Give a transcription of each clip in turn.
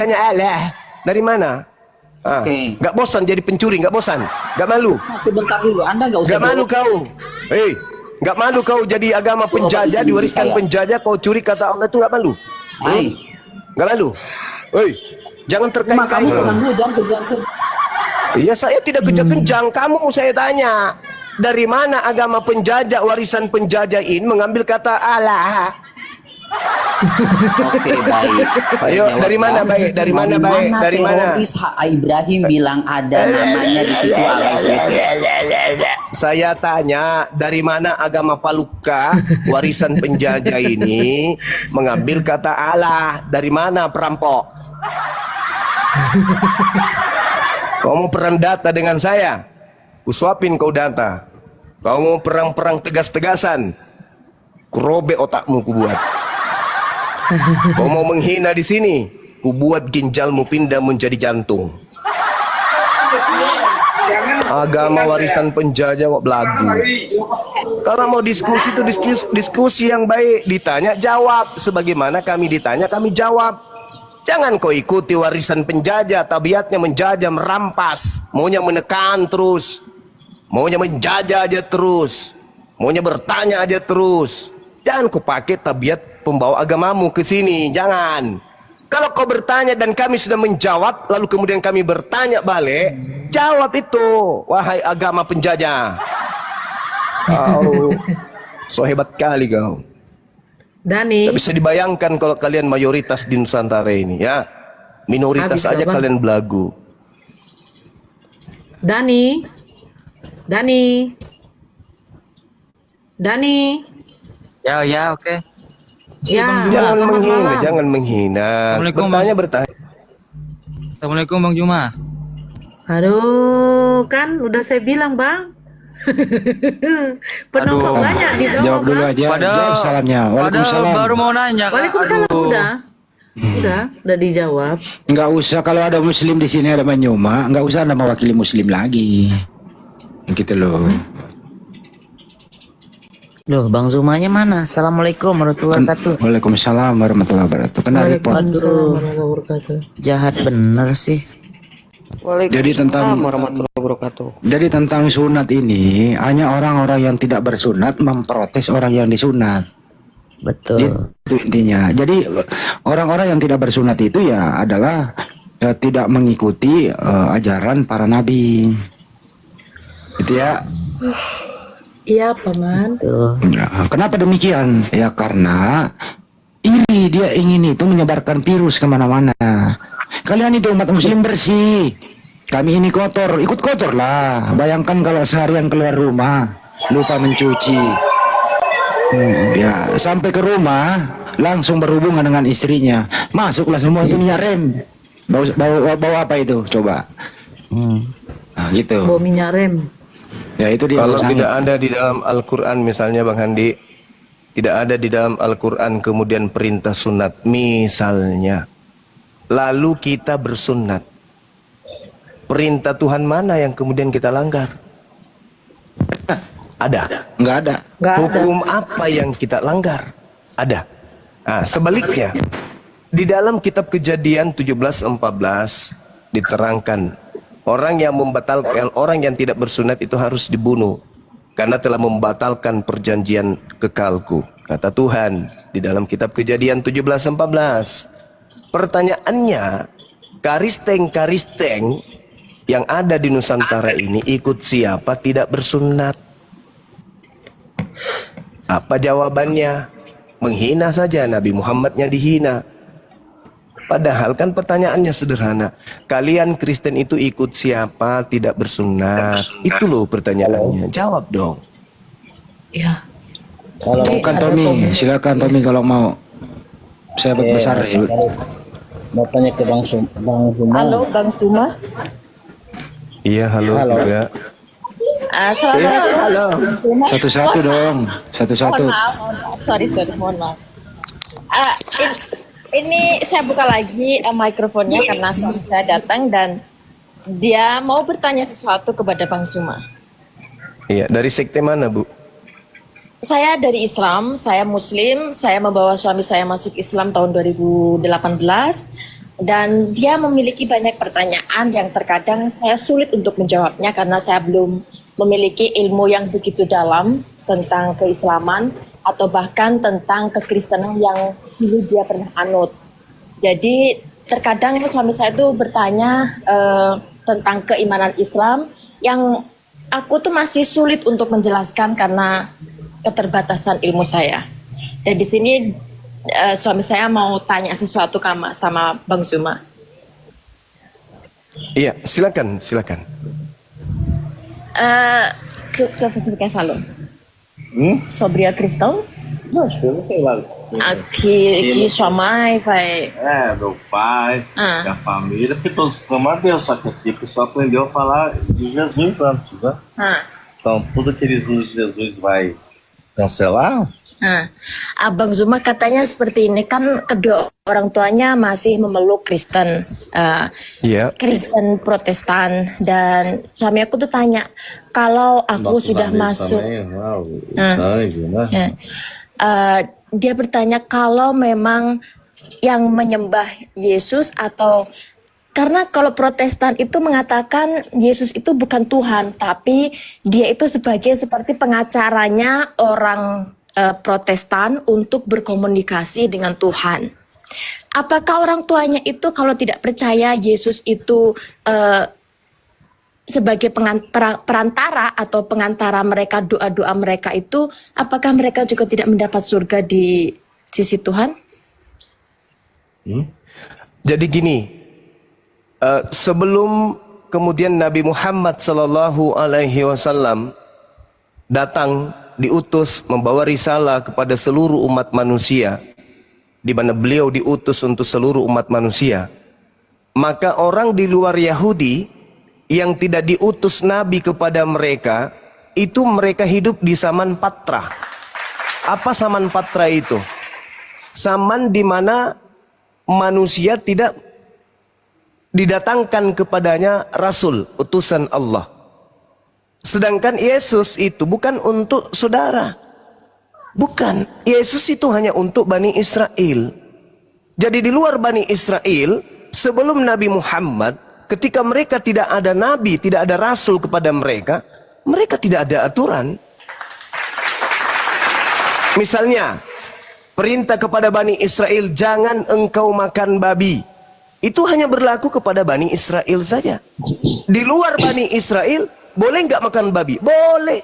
Tanya Allah, dari mana? Nggak bosan jadi pencuri, nggak bosan, nggak malu? Sebentar dulu, Anda nggak usah. Nggak malu kau? Hei, nggak malu kau jadi agama penjajah, diwariskan penjajah, kau curi kata Allah itu nggak malu? Nggak malu? Hei, jangan terkait-kait. Iya, saya tidak kejang-kejang. Kamu saya tanya, dari mana agama penjajah, warisan penjajah ini mengambil kata Allah? Oke, baik. Ayo, dari mana baik? Dari mana baik? Dari mana? Teroris Ibrahim bilang ada namanya di situ Allah SWT. Saya tanya, dari mana agama Paluka, warisan penjajah ini mengambil kata Allah? Dari mana perampok? Kau mau perang data dengan saya? Kusuapin kau data. Kau mau perang-perang tegas-tegasan? Kurobek otakmu kubuat. Kau mau menghina di sini? Kubuat ginjalmu pindah menjadi jantung. Agama warisan penjajah kok belagu. Kalau mau diskusi itu diskusi yang baik, ditanya jawab. Sebagaimana kami ditanya kami jawab. Jangan kau ikuti warisan penjajah, tabiatnya menjajah, merampas, maunya menekan terus, maunya menjajah aja terus, maunya bertanya aja terus. Jangan kau pakai tabiat pembawa agamamu ke sini, jangan. Kalau kau bertanya dan kami sudah menjawab, lalu kemudian kami bertanya balik, jawab itu, wahai agama penjajah. Kau so hebat kali kau. Dani. Tak bisa dibayangkan kalau kalian mayoritas di Nusantara ini, ya. Minoritas aja bang. kalian belagu. Dani. Ya, oke. Ya, jangan menghina, malam. jangan menghina. Bertanya. Assalamualaikum Bang Juma. Aduh, kan udah saya bilang, Bang. Penumpang banyak di bawah. Jawab dulu aja. Jawab salamnya. Waalaikumsalam. Baru mau nanya. Waalaikumsalam. Udah dijawab. Nggak usah, kalau ada muslim di sini, ada Bang Juma, nggak usah Anda mewakili muslim lagi. Gitu loh. Loh, Bang Zumanya mana? Assalamualaikum warahmatullahi wabarakatuh. Waalaikumsalam warahmatullahi wabarakatuh. Kena report. Jahat bener sih. Jadi tentang sunat ini, hanya orang-orang yang tidak bersunat memprotes orang yang disunat. Betul. Itu intinya. Jadi orang-orang yang tidak bersunat itu ya adalah tidak mengikuti ajaran para nabi. Itu ya. Iya, Paman. Nah, kenapa demikian? Ya karena iri, dia ingin itu menyebarkan virus kemana-mana. Kalian itu umat muslim bersih, kami ini kotor, ikut kotor lah. Bayangkan kalau seharian keluar rumah lupa mencuci, ya sampai ke rumah langsung berhubungan dengan istrinya, masuklah semua itu minyak rem. Bau apa itu? Coba. Nah, gitu. Bau minyak rem. Ya itu dia. Kalau tidak ada di dalam Al-Quran misalnya Bang Handi, tidak ada di dalam Al-Quran kemudian perintah sunat misalnya, lalu kita bersunat, perintah Tuhan mana yang kemudian kita langgar? Ada? Nggak ada. Hukum apa yang kita langgar? Ada. Nah, sebaliknya di dalam kitab Kejadian 17:14 diterangkan, orang yang membatalkan, orang yang tidak bersunat itu harus dibunuh karena telah membatalkan perjanjian kekalku, kata Tuhan di dalam kitab Kejadian 17:14. Pertanyaannya, karisteng-karisteng yang ada di Nusantara ini ikut siapa tidak bersunat? Apa jawabannya? Menghina saja, Nabi Muhammadnya dihina. Padahal kan pertanyaannya sederhana. Kalian Kristen itu ikut siapa tidak bersunat? Itu loh pertanyaannya. Jawab dong. Ya. Kalau bukan Tommy, silakan Tommy kalau mau. Saya besar. Mau tanya ke Bang Suma. Halo Bang Suma. Iya, halo juga. Assalamualaikum. Halo. Satu-satu dong. Satu-satu. Mohon maaf. Sorry, mohon maaf. Ini saya buka lagi mikrofonnya karena suami saya datang dan dia mau bertanya sesuatu kepada Bang Suma. Iya, dari sekte mana, Bu? Saya dari Islam, saya Muslim, saya membawa suami saya masuk Islam tahun 2018. Dan dia memiliki banyak pertanyaan yang terkadang saya sulit untuk menjawabnya karena saya belum memiliki ilmu yang begitu dalam tentang keislaman atau bahkan tentang kekristenan yang dulu dia pernah anut. Jadi terkadang suami saya itu bertanya tentang keimanan Islam yang aku tuh masih sulit untuk menjelaskan karena keterbatasan ilmu saya. Dan di sini suami saya mau tanya sesuatu sama Bang Zuma. Iya, silakan. Que você quer falar? Sobre a questão? Não, perguntei lá. Que sua mãe vai... Meu pai, minha família, porque todos clamam a Deus, só que aqui a pessoa aprendeu a falar de Jesus antes, né? Então, tudo que eles usam de Jesus vai cancelar? Abang Zuma katanya seperti ini, kan kedua orang tuanya masih memeluk Kristen, Kristen Protestan, dan suami aku tuh tanya, kalau aku sudah masuk, dia bertanya kalau memang yang menyembah Yesus atau karena kalau Protestan itu mengatakan Yesus itu bukan Tuhan, tapi dia itu seperti pengacaranya orang Protestan untuk berkomunikasi dengan Tuhan. Apakah orang tuanya itu kalau tidak percaya Yesus itu sebagai perantara atau pengantara mereka, doa-doa mereka itu, apakah mereka juga tidak mendapat surga di sisi Tuhan? Jadi gini, sebelum kemudian Nabi Muhammad SAW datang, diutus membawa risalah kepada seluruh umat manusia, di mana beliau diutus untuk seluruh umat manusia, maka orang di luar Yahudi yang tidak diutus Nabi kepada mereka, itu mereka hidup di zaman Patra. Apa zaman Patra itu? Zaman di mana manusia tidak didatangkan kepadanya Rasul, utusan Allah. Sedangkan Yesus itu bukan untuk saudara. Bukan. Yesus itu hanya untuk Bani Israel. Jadi di luar Bani Israel, sebelum Nabi Muhammad, ketika mereka tidak ada Nabi, tidak ada Rasul kepada mereka, mereka tidak ada aturan. Misalnya, perintah kepada Bani Israel, jangan engkau makan babi. Itu hanya berlaku kepada Bani Israel saja. Di luar Bani Israel, boleh nggak makan babi? Boleh.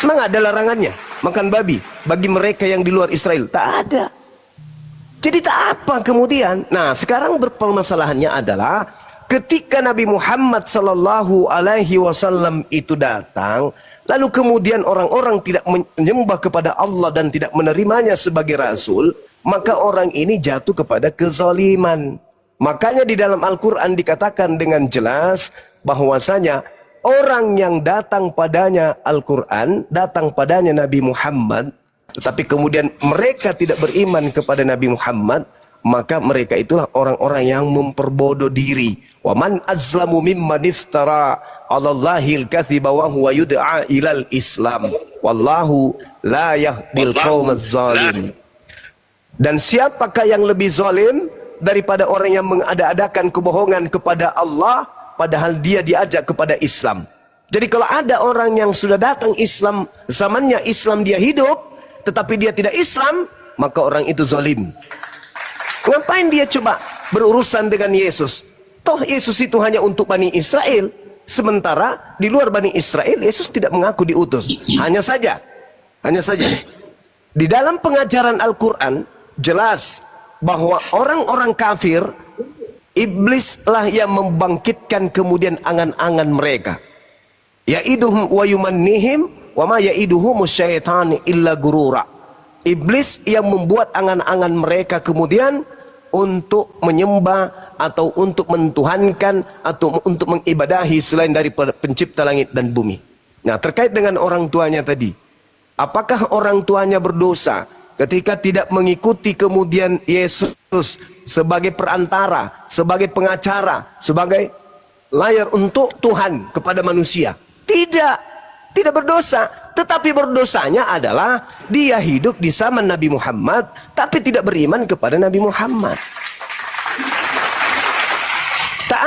Memang ada larangannya makan babi bagi mereka yang di luar Israel? Tak ada. Jadi tak apa kemudian. Nah, sekarang berpermasalahannya adalah ketika Nabi Muhammad SAW itu datang, lalu kemudian orang-orang tidak menyembah kepada Allah dan tidak menerimanya sebagai Rasul, maka orang ini jatuh kepada kezaliman. Makanya di dalam Al-Quran dikatakan dengan jelas bahwasanya orang yang datang padanya Al-Quran, datang padanya Nabi Muhammad, tetapi kemudian mereka tidak beriman kepada Nabi Muhammad, maka mereka itulah orang-orang yang memperbodoh diri. Wa man azlamu mimman iftara 'ala Allahil katsiba wa huwa yud'a ilal Islam. Wallahu la yahdil qaumaz zalim. Dan siapakah yang lebih zalim daripada orang yang mengada-adakan kebohongan kepada Allah, padahal dia diajak kepada Islam. Jadi kalau ada orang yang sudah datang Islam, zamannya Islam dia hidup, tetapi dia tidak Islam, maka orang itu zalim. Ngapain dia coba berurusan dengan Yesus? Toh Yesus itu hanya untuk Bani Israel. Sementara di luar Bani Israel, Yesus tidak mengaku diutus. Hanya saja, di dalam pengajaran Al-Quran, jelas bahwa orang-orang kafir, iblislah yang membangkitkan kemudian angan-angan mereka. Ya'iduhum wa yumannihim wa ma ya'iduhum syaitan illa gurura. Iblis yang membuat angan-angan mereka kemudian untuk menyembah atau untuk mentuhankan atau untuk mengibadahi selain daripada pencipta langit dan bumi. Nah, terkait dengan orang tuanya tadi, apakah orang tuanya berdosa ketika tidak mengikuti kemudian Yesus sebagai perantara, sebagai pengacara, sebagai layar untuk Tuhan kepada manusia? Tidak berdosa. Tetapi berdosanya adalah dia hidup di zaman Nabi Muhammad, tapi tidak beriman kepada Nabi Muhammad.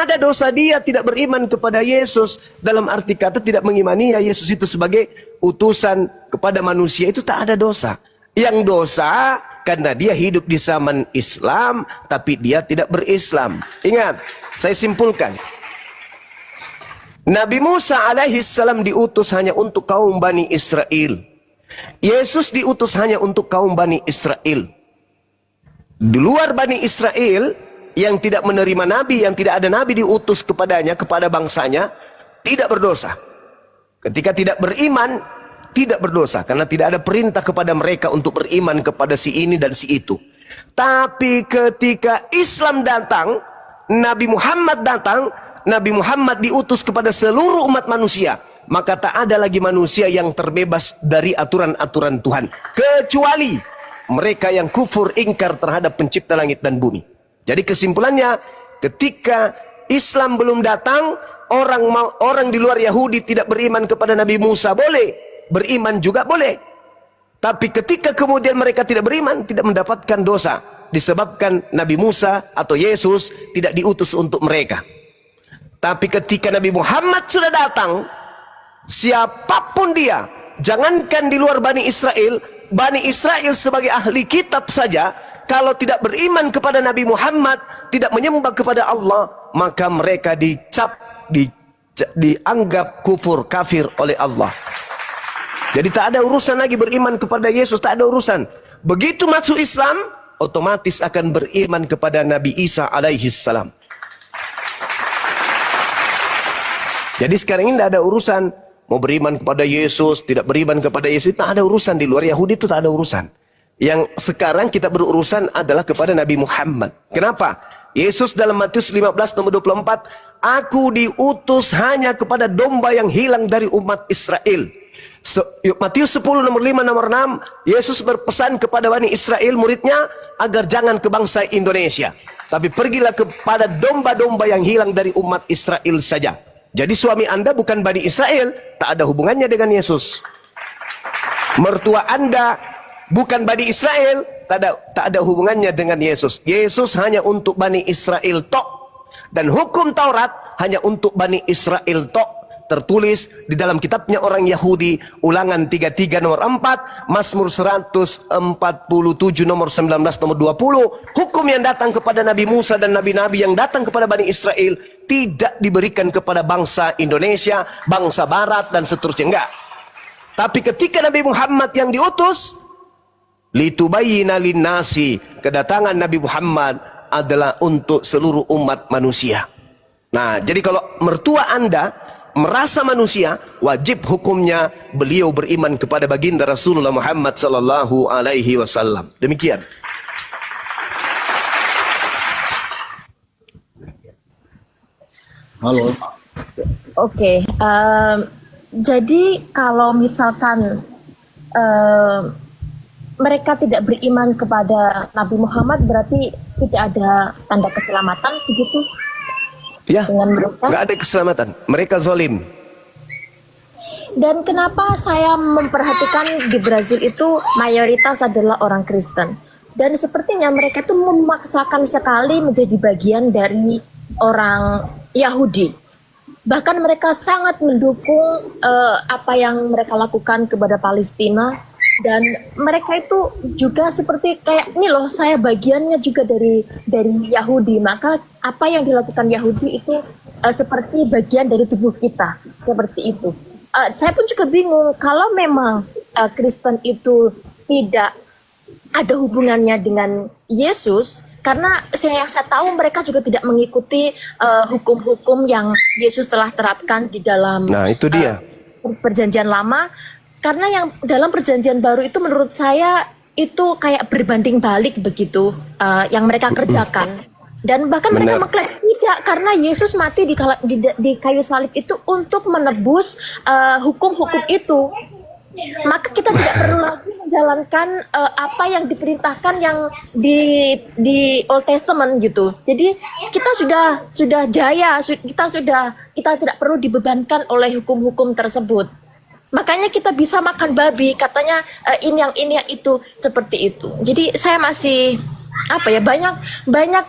ada dosa dia tidak beriman kepada Yesus. Dalam arti kata tidak mengimani ya Yesus itu sebagai utusan kepada manusia, itu tak ada dosa. Yang dosa karena dia hidup di zaman Islam tapi dia tidak berislam. Ingat, saya simpulkan. Nabi Musa alaihissalam diutus hanya untuk kaum Bani Israel. Yesus diutus hanya untuk kaum Bani Israel. Di luar Bani Israel yang tidak menerima Nabi, yang tidak ada Nabi diutus kepadanya, kepada bangsanya, tidak berdosa. Ketika tidak beriman, tidak berdosa. Karena tidak ada perintah kepada mereka untuk beriman kepada si ini dan si itu. Tapi ketika Islam datang, Nabi Muhammad datang, Nabi Muhammad diutus kepada seluruh umat manusia, maka tak ada lagi manusia yang terbebas dari aturan-aturan Tuhan, kecuali mereka yang kufur ingkar terhadap pencipta langit dan bumi. Jadi kesimpulannya, ketika Islam belum datang, orang di luar Yahudi tidak beriman kepada Nabi Musa boleh, beriman juga boleh. Tapi ketika kemudian mereka tidak beriman, tidak mendapatkan dosa, disebabkan Nabi Musa atau Yesus tidak diutus untuk mereka. Tapi ketika Nabi Muhammad sudah datang, siapapun dia, jangankan di luar Bani Israel sebagai ahli kitab saja, kalau tidak beriman kepada Nabi Muhammad, tidak menyembah kepada Allah, maka mereka dianggap kufur, kafir oleh Allah. Jadi tak ada urusan lagi beriman kepada Yesus, tak ada urusan. Begitu masuk Islam, otomatis akan beriman kepada Nabi Isa alaihissalam. Jadi sekarang ini tidak ada urusan mau beriman kepada Yesus, tidak beriman kepada Yesus, tak ada urusan. Di luar Yahudi itu tak ada urusan. Yang sekarang kita berurusan adalah kepada Nabi Muhammad. Kenapa? Yesus dalam Matius 15 nomor 24, aku diutus hanya kepada domba yang hilang dari umat Israel. Matius 10 nomor 5 nomor 6, Yesus berpesan kepada Bani Israel muridnya agar jangan ke bangsa Indonesia, tapi pergilah kepada domba-domba yang hilang dari umat Israel saja. Jadi suami Anda bukan Bani Israel, tak ada hubungannya dengan Yesus. Mertua Anda bukan Bani Israel, tak ada hubungannya dengan Yesus. Yesus hanya untuk Bani Israel tok. Dan hukum Taurat hanya untuk Bani Israel tok. Tertulis di dalam kitabnya orang Yahudi, Ulangan 33 nomor 4, Mazmur 147 nomor 19 nomor 20, hukum yang datang kepada Nabi Musa dan nabi-nabi yang datang kepada Bani Israel tidak diberikan kepada bangsa Indonesia, bangsa Barat dan seterusnya, enggak. Tapi ketika Nabi Muhammad yang diutus, litubayyina linnasi, kedatangan Nabi Muhammad adalah untuk seluruh umat manusia. Nah, jadi kalau mertua Anda merasa manusia, wajib hukumnya beliau beriman kepada baginda Rasulullah Muhammad sallallahu alaihi wasallam. Demikian. Halo. Oke, jadi kalau misalkan mereka tidak beriman kepada Nabi Muhammad, berarti tidak ada tanda keselamatan, begitu? Ya, Dengan mereka? nggak ada keselamatan. Mereka zalim. Dan kenapa saya memperhatikan di Brazil itu mayoritas adalah orang Kristen. Dan sepertinya mereka itu memaksakan sekali menjadi bagian dari orang Yahudi. Bahkan mereka sangat mendukung apa yang mereka lakukan kepada Palestina. Dan mereka itu juga seperti kayak, ini loh saya bagiannya juga dari Yahudi. Maka apa yang dilakukan Yahudi itu seperti bagian dari tubuh kita. Seperti itu. Saya pun juga bingung kalau memang Kristen itu tidak ada hubungannya dengan Yesus, karena yang saya tahu mereka juga tidak mengikuti hukum-hukum yang Yesus telah terapkan di dalam Itu dia. Perjanjian Lama. Karena yang dalam Perjanjian Baru itu menurut saya itu kayak berbanding balik begitu yang mereka kerjakan. Dan bahkan mereka mengklaim tidak, karena Yesus mati di kayu salib itu untuk menebus hukum-hukum itu. Maka kita tidak perlu lagi menjalankan apa yang diperintahkan yang di Old Testament gitu. Jadi kita sudah jaya, kita tidak perlu dibebankan oleh hukum-hukum tersebut. Makanya kita bisa makan babi, katanya ini yang itu, seperti itu. Jadi saya masih banyak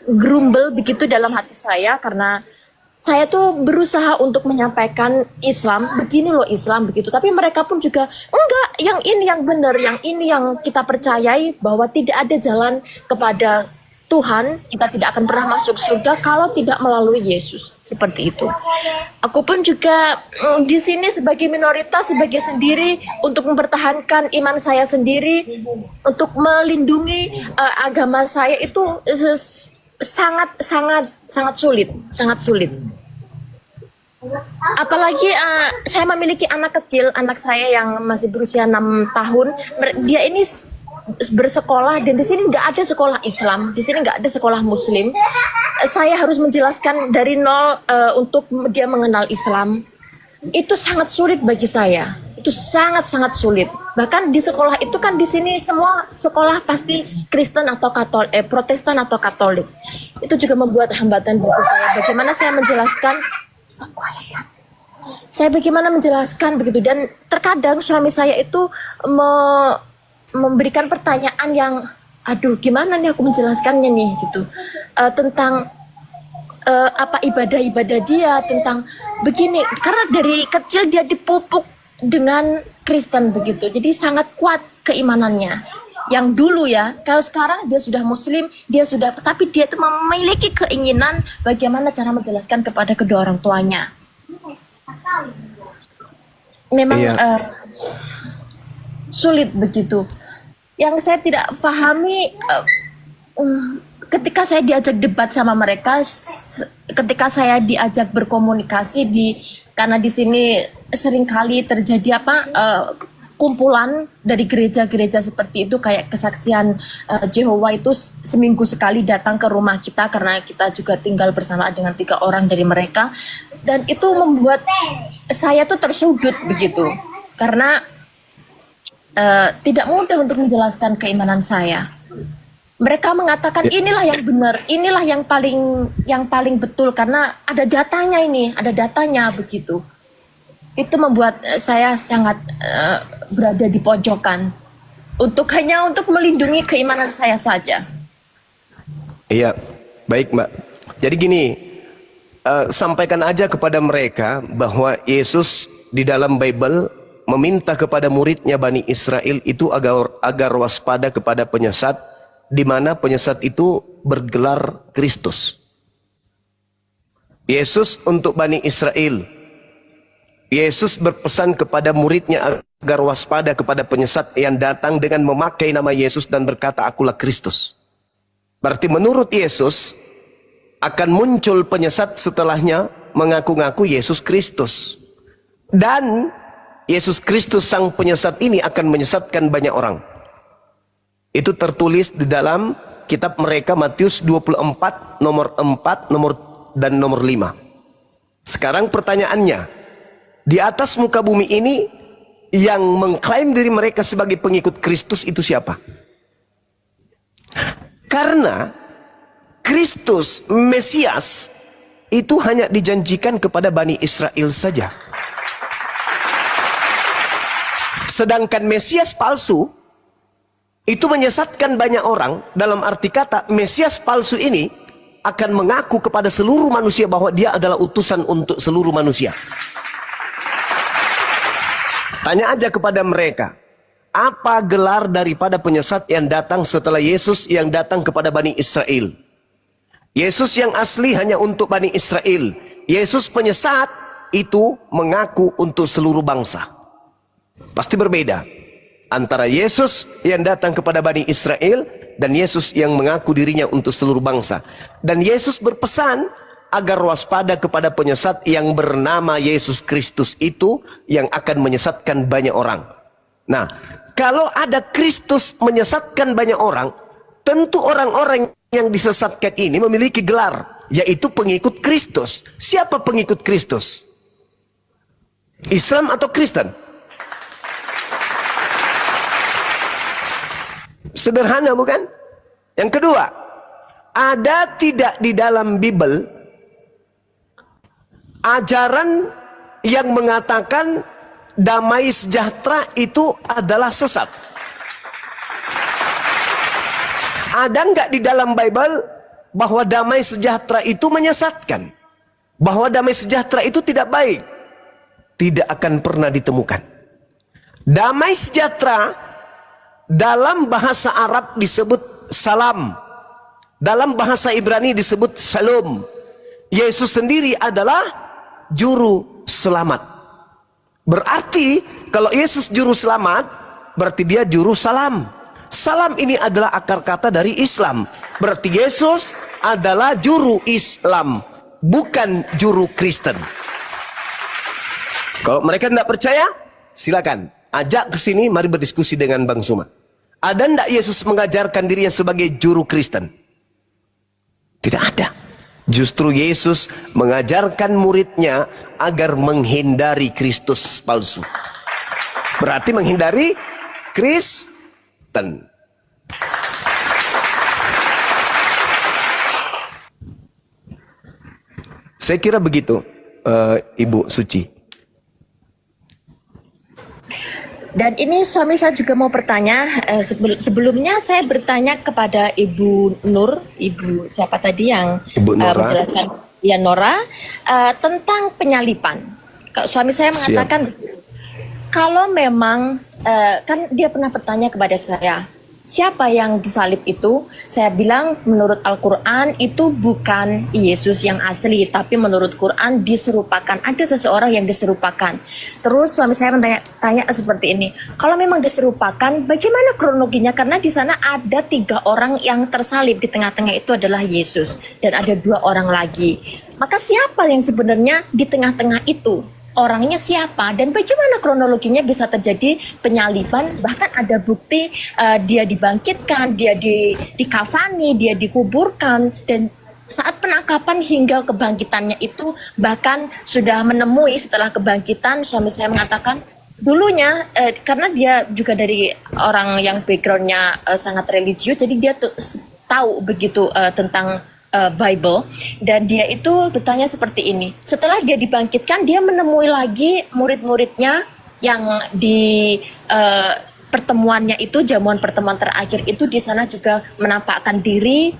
grumble begitu dalam hati saya karena saya tuh berusaha untuk menyampaikan Islam, begini loh Islam begitu. Tapi mereka pun juga enggak, yang ini yang benar, yang ini yang kita percayai bahwa tidak ada jalan kepada Tuhan, kita tidak akan pernah masuk surga kalau tidak melalui Yesus. Seperti itu. Aku pun juga di sini sebagai minoritas, sebagai sendiri untuk mempertahankan iman saya sendiri, untuk melindungi agama saya itu sangat sulit, sangat sulit. Apalagi saya memiliki anak kecil, anak saya yang masih berusia 6 tahun, dia ini bersekolah dan di sini nggak ada sekolah Islam, di sini nggak ada sekolah Muslim. Saya harus menjelaskan dari nol untuk dia mengenal Islam. Itu sangat sulit bagi saya. Itu sangat sulit. Bahkan di sekolah itu kan di sini semua sekolah pasti Kristen atau Katolik, Protestan atau Katolik. Itu juga membuat hambatan bagi saya. Bagaimana saya menjelaskan? Saya bagaimana menjelaskan begitu, dan terkadang suami saya itu memberikan pertanyaan yang aduh gimana nih aku menjelaskannya nih gitu, tentang apa ibadah dia, tentang begini, karena dari kecil dia dipupuk dengan Kristen begitu, jadi sangat kuat keimanannya. Yang dulu ya, kalau sekarang dia sudah Muslim, dia sudah, tapi dia memiliki keinginan bagaimana cara menjelaskan kepada kedua orang tuanya. Memang sulit begitu. Yang saya tidak pahami ketika saya diajak debat sama mereka, ketika saya diajak berkomunikasi karena di sini seringkali terjadi kumpulan dari gereja-gereja seperti itu, kayak kesaksian Jehovah itu seminggu sekali datang ke rumah kita karena kita juga tinggal bersama dengan 3 orang dari mereka, dan itu membuat saya tuh tersudut begitu karena tidak mudah untuk menjelaskan keimanan saya. Mereka mengatakan inilah yang benar, inilah yang paling betul karena ada datanya ini, ada datanya begitu. Itu membuat saya sangat berada di pojokan hanya untuk melindungi keimanan saya saja. Iya, baik Mbak. Jadi gini, sampaikan aja kepada mereka bahwa Yesus di dalam Bible meminta kepada muridnya Bani Israel itu agar waspada kepada penyesat, di mana penyesat itu bergelar Kristus. Yesus untuk Bani Israel. Yesus berpesan kepada muridnya agar waspada kepada penyesat yang datang dengan memakai nama Yesus dan berkata, "Akulah Kristus." Berarti menurut Yesus akan muncul penyesat setelahnya mengaku-ngaku Yesus Kristus. Dan Yesus Kristus sang penyesat ini akan menyesatkan banyak orang. Itu tertulis di dalam kitab mereka Matius 24 nomor 4 dan nomor 5. Sekarang pertanyaannya, di atas muka bumi ini yang mengklaim diri mereka sebagai pengikut Kristus itu siapa? Karena Kristus Mesias itu hanya dijanjikan kepada Bani Israel saja. Sedangkan Mesias palsu itu menyesatkan banyak orang. Dalam arti kata, Mesias palsu ini akan mengaku kepada seluruh manusia bahwa dia adalah utusan untuk seluruh manusia. Tanya aja kepada mereka, apa gelar daripada penyesat yang datang setelah Yesus yang datang kepada Bani Israel? Yesus yang asli hanya untuk Bani Israel. Yesus penyesat itu mengaku untuk seluruh bangsa. Pasti berbeda antara Yesus yang datang kepada Bani Israel dan Yesus yang mengaku dirinya untuk seluruh bangsa. Dan Yesus berpesan agar waspada kepada penyesat yang bernama Yesus Kristus itu yang akan menyesatkan banyak orang. Nah, kalau ada Kristus menyesatkan banyak orang, tentu orang-orang yang disesatkan ini memiliki gelar, yaitu pengikut Kristus. Siapa pengikut Kristus? Islam atau Kristen? Sederhana bukan? Yang kedua, ada tidak di dalam Bible ajaran yang mengatakan damai sejahtera itu adalah sesat? Ada nggak di dalam Bible bahwa damai sejahtera itu menyesatkan, bahwa damai sejahtera itu tidak baik, tidak akan pernah ditemukan. Damai sejahtera dalam bahasa Arab disebut salam, dalam bahasa Ibrani disebut shalom. Yesus sendiri adalah juru selamat. Berarti kalau Yesus juru selamat, berarti dia juru salam. Salam ini adalah akar kata dari Islam. Berarti Yesus adalah juru Islam, bukan juru Kristen. Kalau mereka tidak percaya, silakan ajak ke sini, mari berdiskusi dengan Bang Suma. Ada tidak Yesus mengajarkan dirinya sebagai juru Kristen? Tidak ada. Justru Yesus mengajarkan muridnya agar menghindari Kristus palsu. Berarti menghindari Kristen. Saya kira begitu, Ibu Suci. Dan ini suami saya juga mau bertanya, sebelumnya saya bertanya kepada Ibu Nur, Ibu siapa tadi yang menjelaskan, ya Nora, tentang penyalipan. Suami saya mengatakan, kalau memang, kan dia pernah bertanya kepada saya, siapa yang disalib itu? Saya bilang menurut Al-Quran itu bukan Yesus yang asli, tapi menurut Quran diserupakan. Ada seseorang yang diserupakan. Terus suami saya tanya seperti ini, kalau memang diserupakan, bagaimana kronologinya? Karena di sana ada 3 orang yang tersalib, di tengah-tengah itu adalah Yesus, dan ada 2 orang lagi. Maka siapa yang sebenarnya di tengah-tengah itu? Orangnya siapa dan bagaimana kronologinya bisa terjadi penyaliban, bahkan ada bukti dia dibangkitkan, dia dikafani, dia dikuburkan, dan saat penangkapan hingga kebangkitannya itu bahkan sudah menemui setelah kebangkitan. Suami saya mengatakan dulunya karena dia juga dari orang yang backgroundnya sangat religius, jadi dia tahu begitu tentang Bible, dan dia itu bertanya seperti ini. Setelah dia dibangkitkan, dia menemui lagi murid-muridnya yang di pertemuannya itu, jamuan pertemuan terakhir itu, di sana juga menampakkan diri,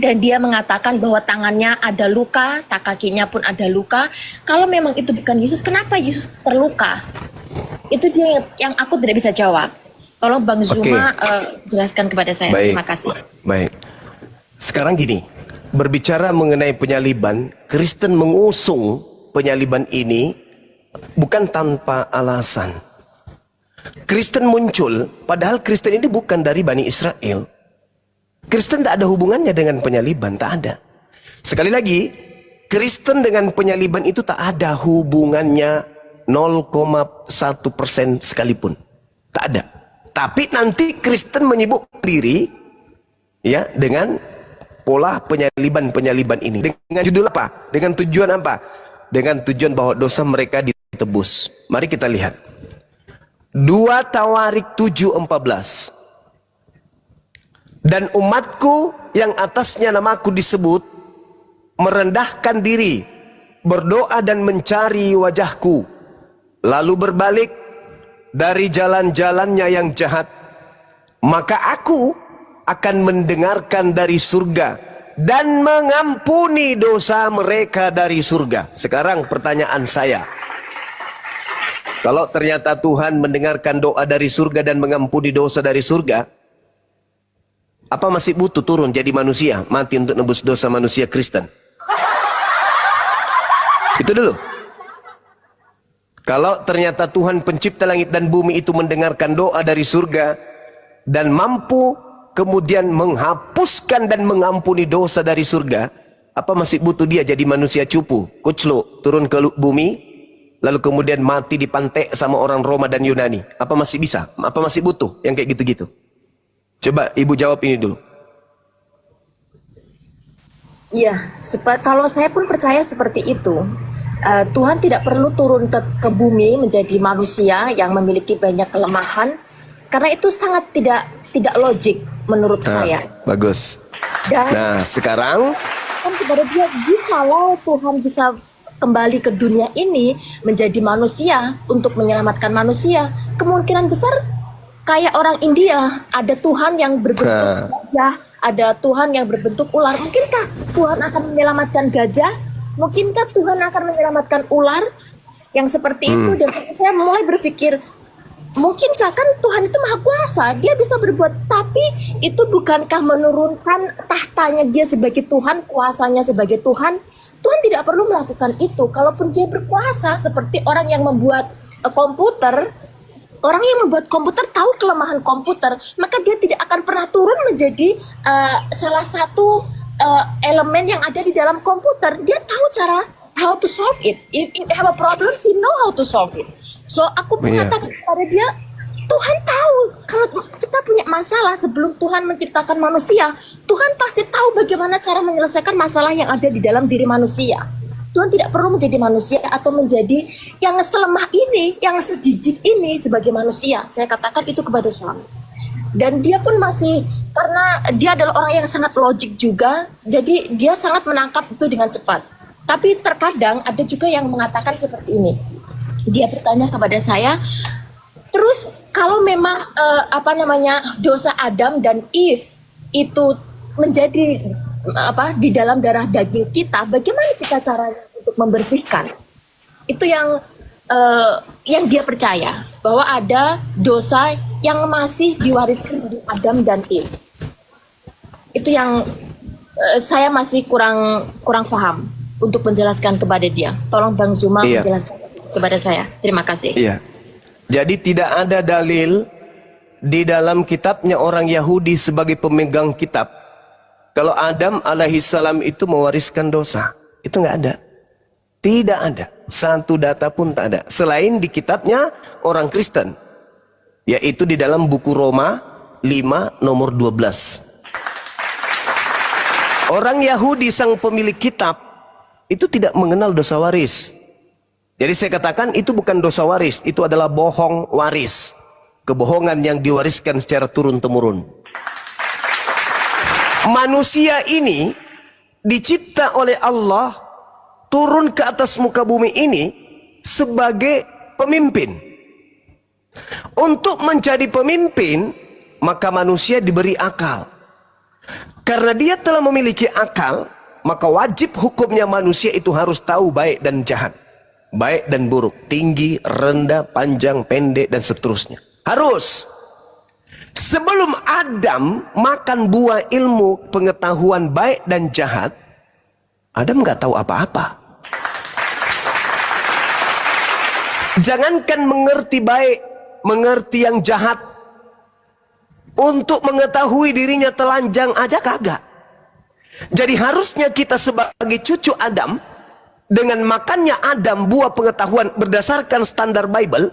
dan dia mengatakan bahwa tangannya ada luka, kakinya pun ada luka. Kalau memang itu bukan Yesus, kenapa Yesus terluka? Itu dia yang aku tidak bisa jawab. Tolong Bang Zuma jelaskan kepada saya. Baik. Terima kasih. Baik. Sekarang gini, berbicara mengenai penyaliban, Kristen mengusung penyaliban ini bukan tanpa alasan. Kristen muncul, padahal Kristen ini bukan dari Bani Israel. Kristen tak ada hubungannya dengan penyaliban, tak ada. Sekali lagi, Kristen dengan penyaliban itu tak ada hubungannya 0,1% sekalipun. Tak ada. Tapi nanti Kristen menyibuk diri ya dengan pola penyaliban ini. Dengan judul apa? Dengan tujuan apa? Dengan tujuan bahwa dosa mereka ditebus. Mari kita lihat. 2 Tawarik 7:14. Dan umatku yang atasnya namaku disebut merendahkan diri, berdoa dan mencari wajahku, lalu berbalik dari jalan-jalannya yang jahat, maka aku akan mendengarkan dari surga dan mengampuni dosa mereka dari surga. Sekarang pertanyaan saya, kalau ternyata Tuhan mendengarkan doa dari surga dan mengampuni dosa dari surga, apa masih butuh turun jadi manusia, mati untuk nebus dosa manusia Kristen? Itu dulu. Kalau ternyata Tuhan pencipta langit dan bumi itu mendengarkan doa dari surga dan mampu kemudian menghapuskan dan mengampuni dosa dari surga, apa masih butuh dia jadi manusia cupu, kucluk, turun ke bumi, lalu kemudian mati dipantek sama orang Roma dan Yunani? Apa masih bisa? Apa masih butuh yang kayak gitu-gitu? Coba Ibu jawab ini dulu. Iya, kalau saya pun percaya seperti itu. Tuhan tidak perlu turun ke bumi menjadi manusia yang memiliki banyak kelemahan, karena itu sangat tidak logik menurut saya. Bagus. Dan nah sekarang kan kepada dia, jikalau Tuhan bisa kembali ke dunia ini menjadi manusia untuk menyelamatkan manusia, kemungkinan besar kayak orang India, ada Tuhan yang berbentuk wajah ada Tuhan yang berbentuk ular. Mungkinkah Tuhan akan menyelamatkan gajah? Mungkinkah Tuhan akan menyelamatkan ular? Yang seperti itu. Dan saya mulai berpikir, mungkinkah, kan Tuhan itu maha kuasa, dia bisa berbuat, tapi itu bukankah menurunkan tahtanya dia sebagai Tuhan, kuasanya sebagai Tuhan? Tuhan tidak perlu melakukan itu. Kalaupun dia berkuasa seperti orang yang membuat komputer, orang yang membuat komputer tahu kelemahan komputer, maka dia tidak akan pernah turun menjadi salah satu elemen yang ada di dalam komputer. Dia tahu cara how to solve it. If you have a problem, he know how to solve it. So aku mengatakan kepada dia, Tuhan tahu kalau kita punya masalah sebelum Tuhan menciptakan manusia, Tuhan pasti tahu bagaimana cara menyelesaikan masalah yang ada di dalam diri manusia. Tuhan tidak perlu menjadi manusia atau menjadi yang selemah ini, yang sejijik ini sebagai manusia. Saya katakan itu kepada suami. Dan dia pun masih, karena dia adalah orang yang sangat logik juga, jadi dia sangat menangkap itu dengan cepat. Tapi terkadang ada juga yang mengatakan seperti ini. Dia bertanya kepada saya, terus kalau memang dosa Adam dan Eve itu menjadi di dalam darah daging kita, bagaimana kita caranya untuk membersihkan? Itu yang dia percaya, bahwa ada dosa yang masih diwariskan dari Adam dan Eve. Itu yang saya masih kurang paham untuk menjelaskan kepada dia. Tolong Bang Zuma menjelaskan kepada saya. Terima kasih. Iya. Jadi tidak ada dalil di dalam kitabnya orang Yahudi sebagai pemegang kitab kalau Adam alaihissalam itu mewariskan dosa. Itu nggak ada. Tidak ada. Satu data pun tak ada. Selain di kitabnya orang Kristen. Yaitu di dalam buku Roma 5 nomor 12. Orang Yahudi sang pemilik kitab itu tidak mengenal dosa waris. Jadi saya katakan itu bukan dosa waris, itu adalah bohong waris. Kebohongan yang diwariskan secara turun-temurun. Manusia ini dicipta oleh Allah turun ke atas muka bumi ini sebagai pemimpin. Untuk menjadi pemimpin, maka manusia diberi akal. Karena dia telah memiliki akal, maka wajib hukumnya manusia itu harus tahu baik dan jahat, baik dan buruk, tinggi, rendah, panjang, pendek, dan seterusnya. Harus. Sebelum Adam makan buah ilmu pengetahuan baik dan jahat, Adam nggak tahu apa-apa. Jangankan mengerti baik, mengerti yang jahat, untuk mengetahui dirinya telanjang aja kagak. Jadi harusnya kita sebagai cucu Adam, dengan makannya Adam buah pengetahuan berdasarkan standar Bible,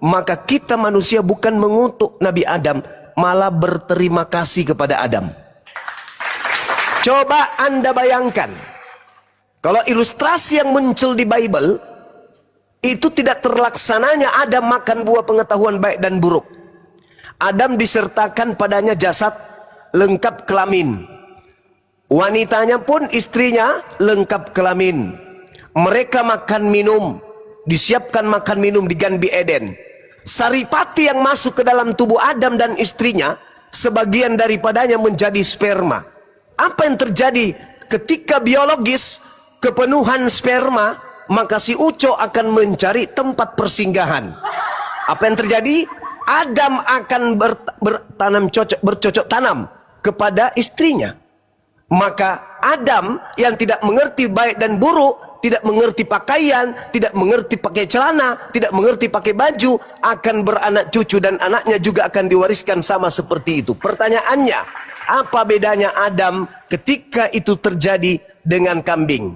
maka kita manusia bukan mengutuk Nabi Adam, malah berterima kasih kepada Adam. Coba Anda bayangkan, kalau ilustrasi yang muncul di Bible itu tidak terlaksananya Adam makan buah pengetahuan baik dan buruk. Adam disertakan padanya jasad lengkap kelamin. Wanitanya pun istrinya lengkap kelamin. Mereka makan minum, disiapkan makan minum di Gan Eden. Saripati yang masuk ke dalam tubuh Adam dan istrinya, sebagian daripadanya menjadi sperma. Apa yang terjadi ketika biologis kepenuhan sperma, maka si Uco akan mencari tempat persinggahan. Apa yang terjadi? Adam akan bercocok tanam kepada istrinya. Maka Adam yang tidak mengerti baik dan buruk, tidak mengerti pakaian, tidak mengerti pakai celana, tidak mengerti pakai baju, akan beranak cucu dan anaknya juga akan diwariskan sama seperti itu. Pertanyaannya, apa bedanya Adam ketika itu terjadi dengan kambing?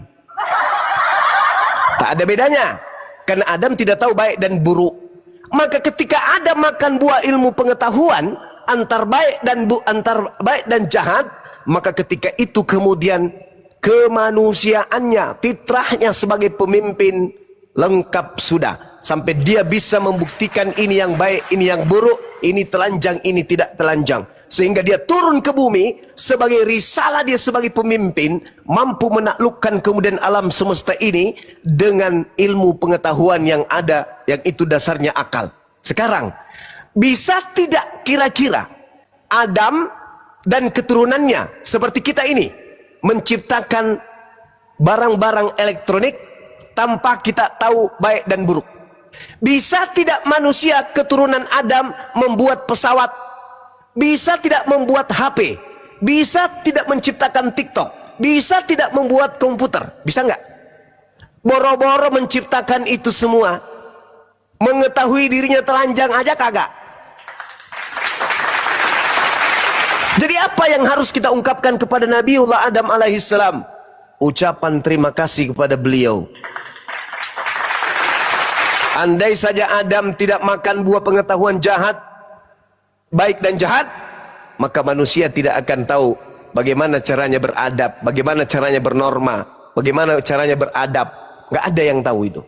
Tak ada bedanya, karena Adam tidak tahu baik dan buruk. Maka ketika Adam makan buah ilmu pengetahuan antar baik dan jahat, maka ketika itu kemudian kemanusiaannya, fitrahnya sebagai pemimpin lengkap sudah, sampai dia bisa membuktikan ini yang baik, ini yang buruk, ini telanjang, ini tidak telanjang, sehingga dia turun ke bumi sebagai risalah dia sebagai pemimpin, mampu menaklukkan kemudian alam semesta ini dengan ilmu pengetahuan yang ada, yang itu dasarnya akal. Sekarang bisa tidak kira-kira Adam dan keturunannya seperti kita ini menciptakan barang-barang elektronik tanpa kita tahu baik dan buruk. Bisa tidak manusia keturunan Adam membuat pesawat? Bisa tidak membuat HP? Bisa tidak menciptakan TikTok? Bisa tidak membuat komputer? Bisa nggak? Boro-boro menciptakan itu semua, mengetahui dirinya telanjang aja kagak. Jadi apa yang harus kita ungkapkan kepada Nabiullah Adam alaihissalam? Ucapan terima kasih kepada beliau. Andai saja Adam tidak makan buah pengetahuan jahat, baik dan jahat, maka manusia tidak akan tahu bagaimana caranya beradab, bagaimana caranya bernorma, bagaimana caranya beradab. Nggak ada yang tahu itu.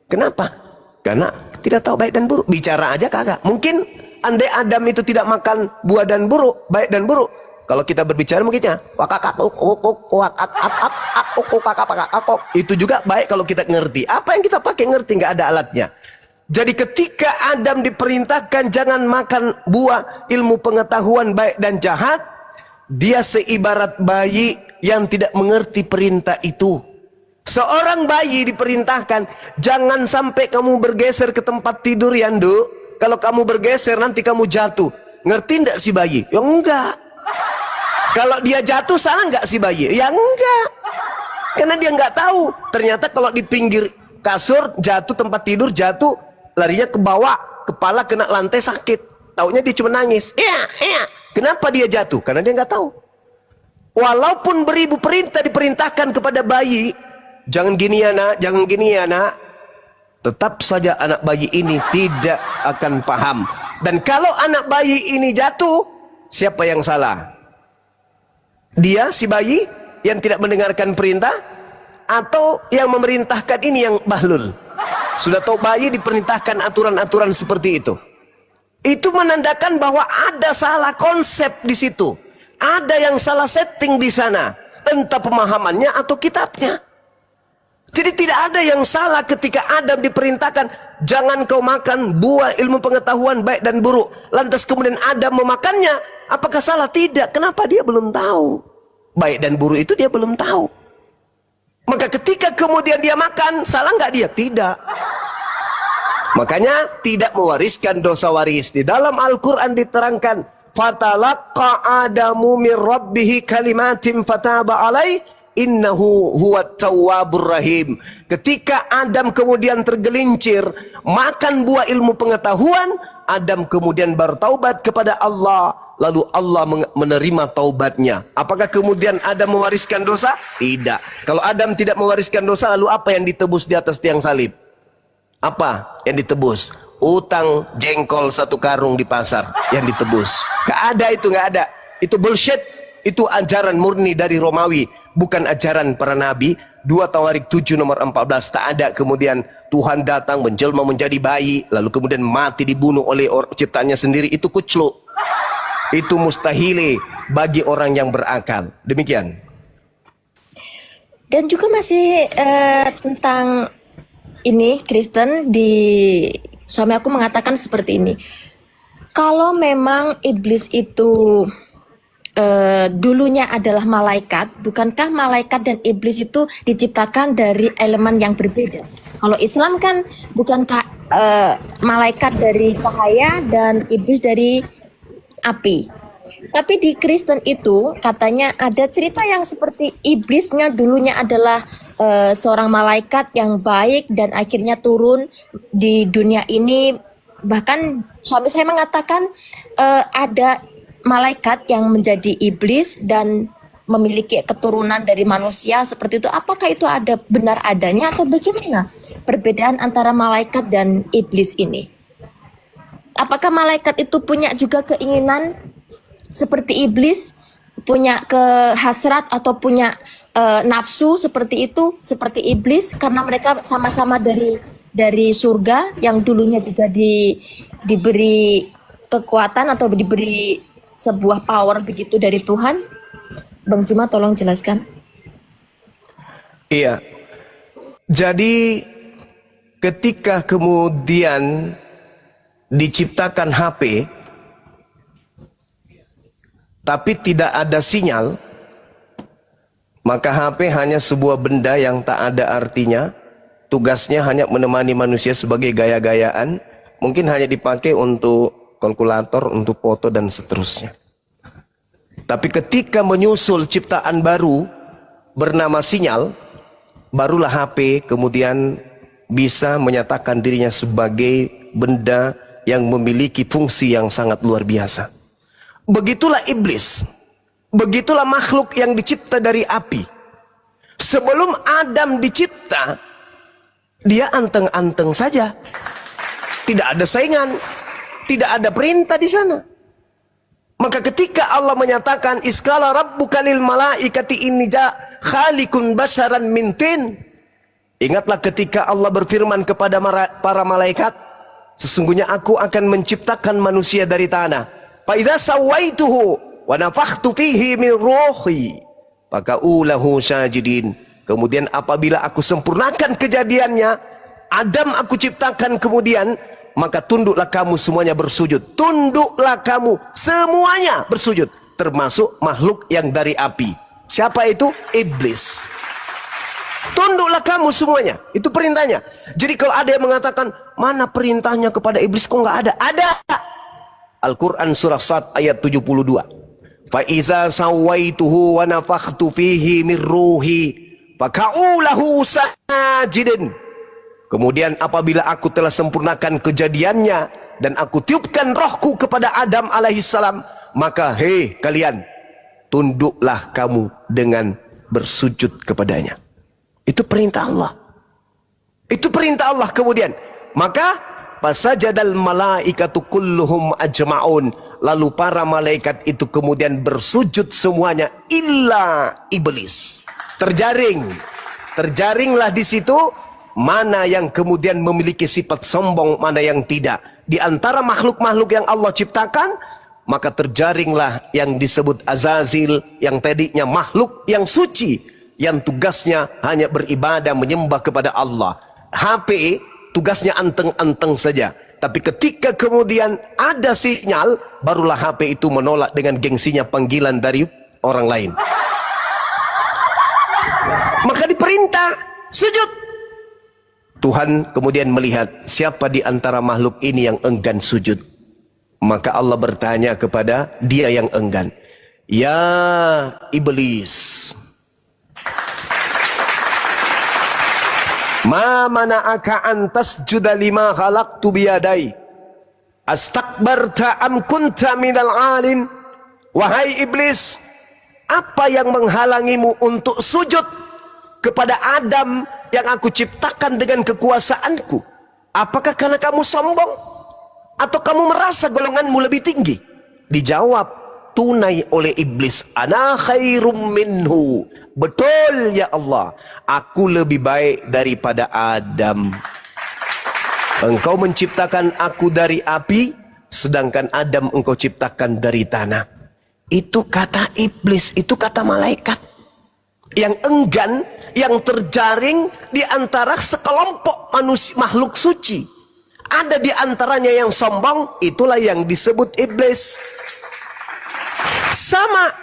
Kenapa? Karena tidak tahu baik dan buruk. Bicara aja kagak. Mungkin andai Adam itu tidak makan buah dan buruk, baik dan buruk, kalau kita berbicara mungkinnya itu juga baik kalau kita ngerti. Apa yang kita pakai ngerti, nggak ada alatnya. Jadi ketika Adam diperintahkan jangan makan buah ilmu pengetahuan baik dan jahat, dia seibarat bayi yang tidak mengerti perintah itu. Seorang bayi diperintahkan jangan sampai kamu bergeser ke tempat tidur ya nduk. Kalau kamu bergeser nanti kamu jatuh. Ngerti enggak si bayi? Ya enggak. Kalau dia jatuh salah enggak si bayi? Ya enggak. Karena dia enggak tahu. Ternyata kalau di pinggir kasur jatuh, tempat tidur jatuh, larinya ke bawah, kepala kena lantai sakit. Taunya dia cuma nangis. Kenapa dia jatuh? Karena dia enggak tahu. Walaupun beribu perintah diperintahkan kepada bayi, jangan gini ya nak, jangan gini ya nak, tetap saja anak bayi ini tidak akan paham. Dan kalau anak bayi ini jatuh, siapa yang salah? Dia, si bayi yang tidak mendengarkan perintah, atau yang memerintahkan ini yang bahlul? Sudah tahu bayi diperintahkan aturan-aturan seperti itu. Itu menandakan bahwa ada salah konsep di situ. Ada yang salah setting di sana. Entah pemahamannya atau kitabnya. Jadi tidak ada yang salah ketika Adam diperintahkan jangan kau makan buah ilmu pengetahuan baik dan buruk. Lantas kemudian Adam memakannya. Apakah salah? Tidak. Kenapa? Dia belum tahu. Baik dan buruk itu dia belum tahu. Maka ketika kemudian dia makan, salah nggak dia? Tidak. Makanya tidak mewariskan dosa waris. Di dalam Al-Quran diterangkan, fatalaqqa Adamu min rabbihi kalimatin fataba alaih innahu huwat tawwabur rahim. Ketika Adam kemudian tergelincir makan buah ilmu pengetahuan, Adam kemudian bertaubat kepada Allah, lalu Allah menerima taubatnya. Apakah kemudian Adam mewariskan dosa? Tidak. Kalau Adam tidak mewariskan dosa, lalu apa yang ditebus di atas tiang salib? Apa yang ditebus? Utang jengkol 1 karung di pasar yang ditebus. Gak ada itu, gak ada. Itu bullshit. Itu ajaran murni dari Romawi, bukan ajaran para nabi. 2 Tawarik 7 nomor 14. Tak ada kemudian Tuhan datang menjelma menjadi bayi, lalu kemudian mati dibunuh oleh ciptaannya sendiri. Itu kucluk. Itu mustahil bagi orang yang berakal. Demikian. Dan juga masih tentang ini Kristen, di suami aku mengatakan seperti ini. Kalau memang iblis itu dulunya adalah malaikat, bukankah malaikat dan iblis itu diciptakan dari elemen yang berbeda? Kalau Islam kan bukankah malaikat dari cahaya dan iblis dari api? Tapi di Kristen itu katanya ada cerita yang seperti iblisnya dulunya adalah seorang malaikat yang baik dan akhirnya turun di dunia ini. Bahkan suami saya mengatakan ada malaikat yang menjadi iblis dan memiliki keturunan dari manusia seperti itu. Apakah itu ada benar adanya atau bagaimana perbedaan antara malaikat dan iblis ini? Apakah malaikat itu punya juga keinginan seperti iblis, punya kehasrat atau punya nafsu seperti itu, seperti iblis, karena mereka sama-sama dari surga yang dulunya juga diberi kekuatan atau diberi sebuah power begitu dari Tuhan? Bang Juma tolong jelaskan. Iya. Jadi ketika kemudian diciptakan HP, tapi tidak ada sinyal, maka HP hanya sebuah benda yang tak ada artinya. Tugasnya hanya menemani manusia sebagai gaya-gayaan, mungkin hanya dipakai untuk kalkulator, untuk foto dan seterusnya. Tapi ketika menyusul ciptaan baru bernama sinyal, barulah HP kemudian bisa menyatakan dirinya sebagai benda yang memiliki fungsi yang sangat luar biasa. Begitulah iblis. Begitulah makhluk yang dicipta dari api. Sebelum Adam dicipta, dia anteng-anteng saja. Tidak ada saingan, tidak ada perintah di sana. Maka ketika Allah menyatakan iskala rabbuka lil malaikati inni khaliqun basharan min tin, ingatlah ketika Allah berfirman kepada para malaikat, sesungguhnya aku akan menciptakan manusia dari tanah. Fa idza sawaituhu wa nafakhtu fihi min ruhi faqa'u lahu sajidin. Kemudian apabila aku sempurnakan kejadiannya, Adam aku ciptakan kemudian, maka tunduklah kamu semuanya bersujud. Tunduklah kamu semuanya bersujud, termasuk makhluk yang dari api. Siapa itu? Iblis. Tunduklah kamu semuanya. Itu perintahnya. Jadi kalau ada yang mengatakan, mana perintahnya kepada iblis? Kok nggak ada? Ada. Al-Quran surah Sad ayat 72. Fa iza sawaituhu wa nafakhtu fihi min ruhi faka'u lahu sajidin. Kemudian apabila aku telah sempurnakan kejadiannya dan aku tiupkan rohku kepada Adam alaihissalam, maka hei kalian, tunduklah kamu dengan bersujud kepadanya. Itu perintah Allah. Itu perintah Allah. Kemudian maka fasajadal malaikatu kulluhum ajma'un, lalu para malaikat itu kemudian bersujud semuanya illa iblis. Terjaringlah di situ mana yang kemudian memiliki sifat sombong, mana yang tidak. Di antara makhluk-makhluk yang Allah ciptakan, maka terjaringlah yang disebut Azazil, yang tadinya makhluk yang suci, yang tugasnya hanya beribadah menyembah kepada Allah. HP tugasnya anteng-anteng saja. Tapi ketika kemudian ada sinyal, barulah HP itu menolak dengan gengsinya panggilan dari orang lain. Maka diperintah sujud. Tuhan kemudian melihat siapa di antara makhluk ini yang enggan sujud. Maka Allah bertanya kepada dia yang enggan, ya iblis, ma mana'aka an tasjuda lima khalaqtu biyadai astakbarta am kunta minal alim. Wahai iblis, apa yang menghalangimu untuk sujud kepada Adam yang aku ciptakan dengan kekuasaanku? Apakah karena kamu sombong? Atau kamu merasa golonganmu lebih tinggi? Dijawab tunai oleh iblis, ana khairum minhu. Betul ya Allah, aku lebih baik daripada Adam. Engkau menciptakan aku dari api, sedangkan Adam engkau ciptakan dari tanah. Itu kata iblis, itu kata malaikat yang enggan, yang terjaring di antara sekelompok manusia makhluk suci. Ada di antaranya yang sombong, itulah yang disebut iblis. Sama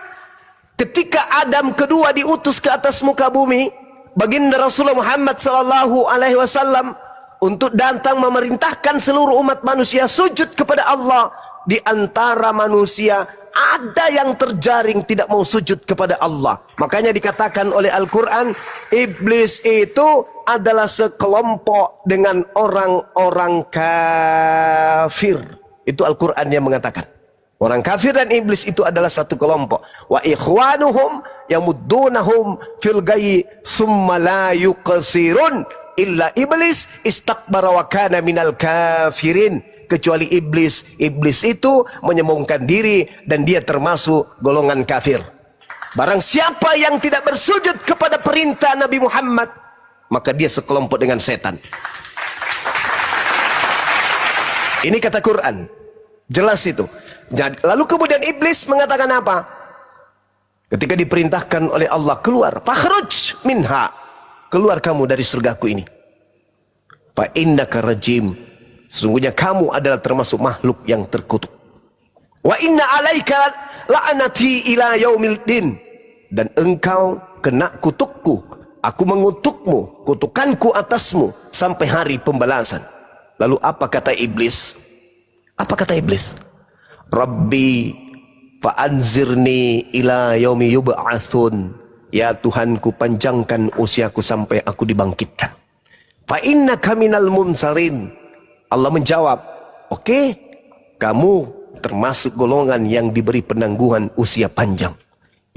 ketika Adam kedua diutus ke atas muka bumi, baginda Rasulullah Muhammad SAW untuk datang memerintahkan seluruh umat manusia sujud kepada Allah. Di antara manusia ada yang terjaring tidak mau sujud kepada Allah. Makanya dikatakan oleh Al-Quran, iblis itu adalah sekelompok dengan orang-orang kafir. Itu Al-Quran yang mengatakan orang kafir dan iblis itu adalah satu kelompok. Wa ikhwanuhum yamuddunahum fil ghayyi thumma la yuqsirun illa iblis istakbara wa kana minal kafirin. Kecuali iblis. Iblis itu menyombongkan diri dan dia termasuk golongan kafir. Barang siapa yang tidak bersujud kepada perintah Nabi Muhammad, maka dia sekelompok dengan setan. Ini kata Quran. Jelas itu. Lalu kemudian iblis mengatakan apa? Ketika diperintahkan oleh Allah keluar, fakhruj minha, keluar kamu dari surgaku ini. Fa innaka rajim, sesungguhnya kamu adalah termasuk makhluk yang terkutuk. Wa inna alaika la'nati ila yaumil din, dan engkau kena kutukku, aku mengutukmu, kutukanku atasmu sampai hari pembalasan. Lalu apa kata iblis? Apa kata iblis? Rabbi fa'anzirni ila yaumi yub'atsun. Ya Tuhanku, panjangkan usiaku sampai aku dibangkitkan. Fa innaka minal munsarin. Allah menjawab, oke, kamu termasuk golongan yang diberi penangguhan usia panjang.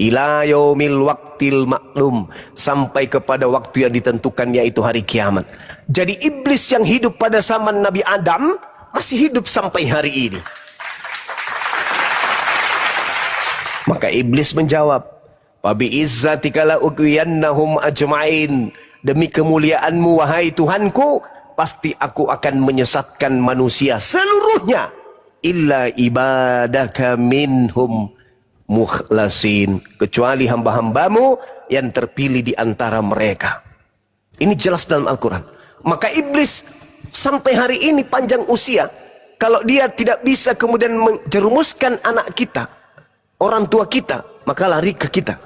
Ila yaumil waqtil maklum, sampai kepada waktu yang ditentukan, yaitu hari kiamat. Jadi iblis yang hidup pada zaman Nabi Adam masih hidup sampai hari ini. Maka iblis menjawab, Wabi izzatika la ughwiyannahum ajma'in. Demi kemuliaanmu wahai Tuhanku, pasti aku akan menyesatkan manusia seluruhnya, illa ibadaka minhum mukhlasin, kecuali hamba-hambamu yang terpilih di antara mereka. Ini jelas dalam Al-Quran. Maka iblis sampai hari ini panjang usia. Kalau dia tidak bisa kemudian menjerumuskan anak kita, orang tua kita, maka lari ke kita.